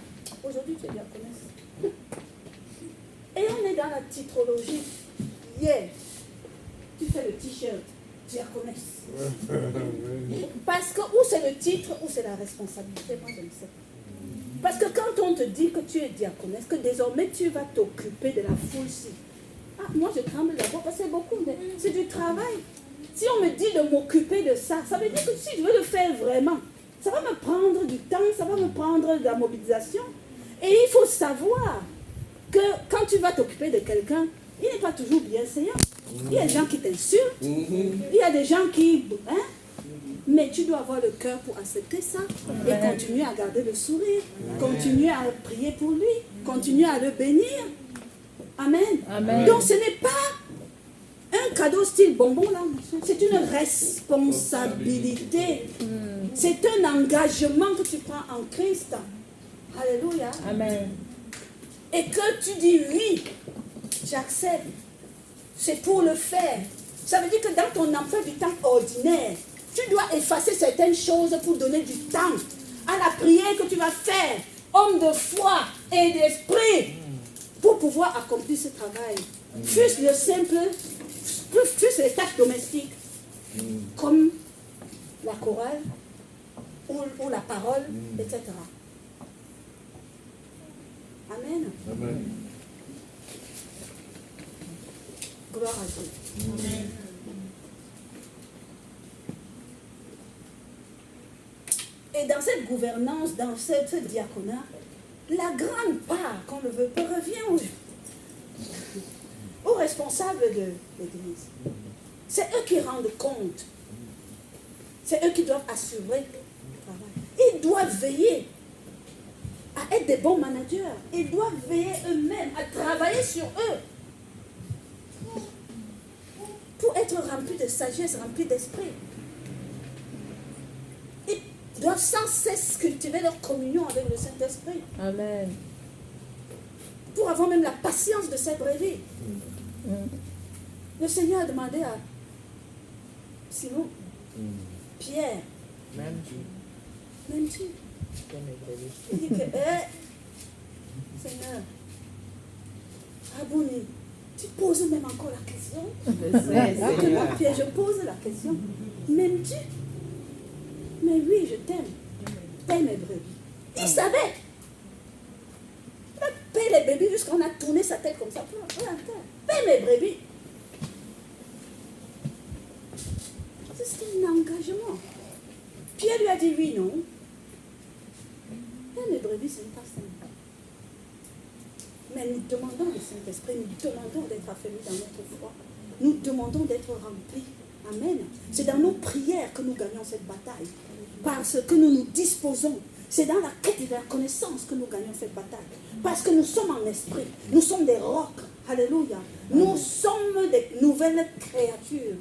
Aujourd'hui, tu es diaconesse. Et on est dans la titrologie. Yeah. Tu fais le t-shirt, diaconesse. Parce que ou c'est le titre ou c'est la responsabilité, moi je ne sais pas. Parce que quand on te dit que tu es diaconesse, que désormais tu vas t'occuper de la foule-ci. Ah, moi je tremble d'abord parce que c'est beaucoup, mais c'est du travail. Si on me dit de m'occuper de ça, ça veut dire que si je veux le faire vraiment, ça va me prendre du temps, ça va me prendre de la mobilisation. Et il faut savoir que quand tu vas t'occuper de quelqu'un, il n'est pas toujours bienséant. Il y a des gens qui t'insultent, il y a des gens qui... Hein? Mais tu dois avoir le cœur pour accepter ça et continuer à garder le sourire, continuer à prier pour lui, continuer à le bénir. Amen. Amen. Donc ce n'est pas un cadeau style bonbon là, c'est une responsabilité. C'est un engagement que tu prends en Christ. Alléluia. Amen. Et que tu dis oui, j'accepte. C'est pour le faire. Ça veut dire que dans ton emploi du temps ordinaire, tu dois effacer certaines choses pour donner du temps à la prière que tu vas faire, homme de foi et d'esprit, pour pouvoir accomplir ce travail. Fût-ce le simple, fût-ce les tâches domestiques, comme la chorale ou la parole, etc. Amen. Amen. Gloire à Dieu. Amen. Et dans cette gouvernance, dans ce diaconat, la grande part, qu'on le veut, revient aux responsables de l'Église. C'est eux qui rendent compte. C'est eux qui doivent assurer le travail. Ils doivent veiller à être des bons managers. Ils doivent veiller eux-mêmes à travailler sur eux pour être remplis de sagesse, remplis d'esprit. Ils doivent sans cesse cultiver leur communion avec le Saint-Esprit. Amen. Pour avoir même la patience de cette vraie vie. Le Seigneur a demandé à Simon, Pierre, m'aimes-tu? Il dit que, Seigneur, Abouni, tu poses même encore la question. Pierre, je pose la question. M'aimes-tu? Mais oui, je t'aime. Paie mes brebis. Il savait. Paie les brebis jusqu'on a tourné sa tête comme ça. Paie mes brebis. C'est un engagement. Pierre lui a dit oui, non. Paie mes brebis, ce n'est pas simple. Mais nous demandons le Saint-Esprit, nous demandons d'être affermis dans notre foi. Nous demandons d'être remplis. Amen. C'est dans nos prières que nous gagnons cette bataille. Parce que nous nous disposons. C'est dans la quête de la connaissance que nous gagnons cette bataille. Parce que nous sommes en esprit. Nous sommes des rocs. Alléluia. Nous sommes des nouvelles créatures.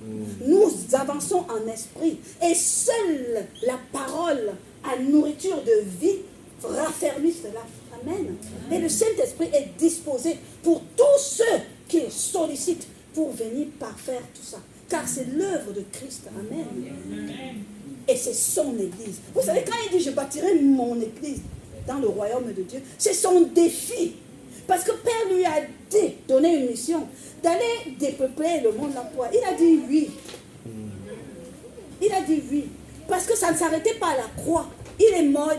Nous avançons en esprit. Et seule la parole à nourriture de vie raffermit cela. Amen. Et le Saint-Esprit est disposé pour tous ceux qui le sollicitent pour venir parfaire tout ça. Car c'est l'œuvre de Christ. Amen. Et c'est son église. Vous savez, quand il dit je bâtirai mon église dans le royaume de Dieu, c'est son défi. Parce que Père lui a donné une mission d'aller dépeupler le monde d'emploi. Il a dit oui. Il a dit oui. Parce que ça ne s'arrêtait pas à la croix. Il est mort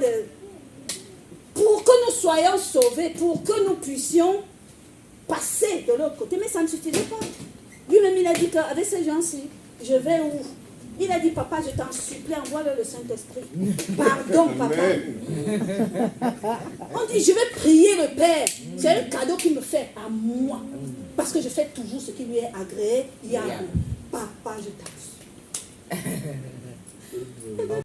pour que nous soyons sauvés, pour que nous puissions passer de l'autre côté. Mais ça ne suffisait pas. Lui-même, il a dit qu'avec ces gens-ci, je vais où? Il a dit, papa, je t'en supplie, envoie-le le Saint-Esprit. Pardon, papa. On dit, je vais prier le Père. C'est un cadeau qu'il me fait à moi. Parce que je fais toujours ce qui lui est agréé. Papa, je t'en supplie.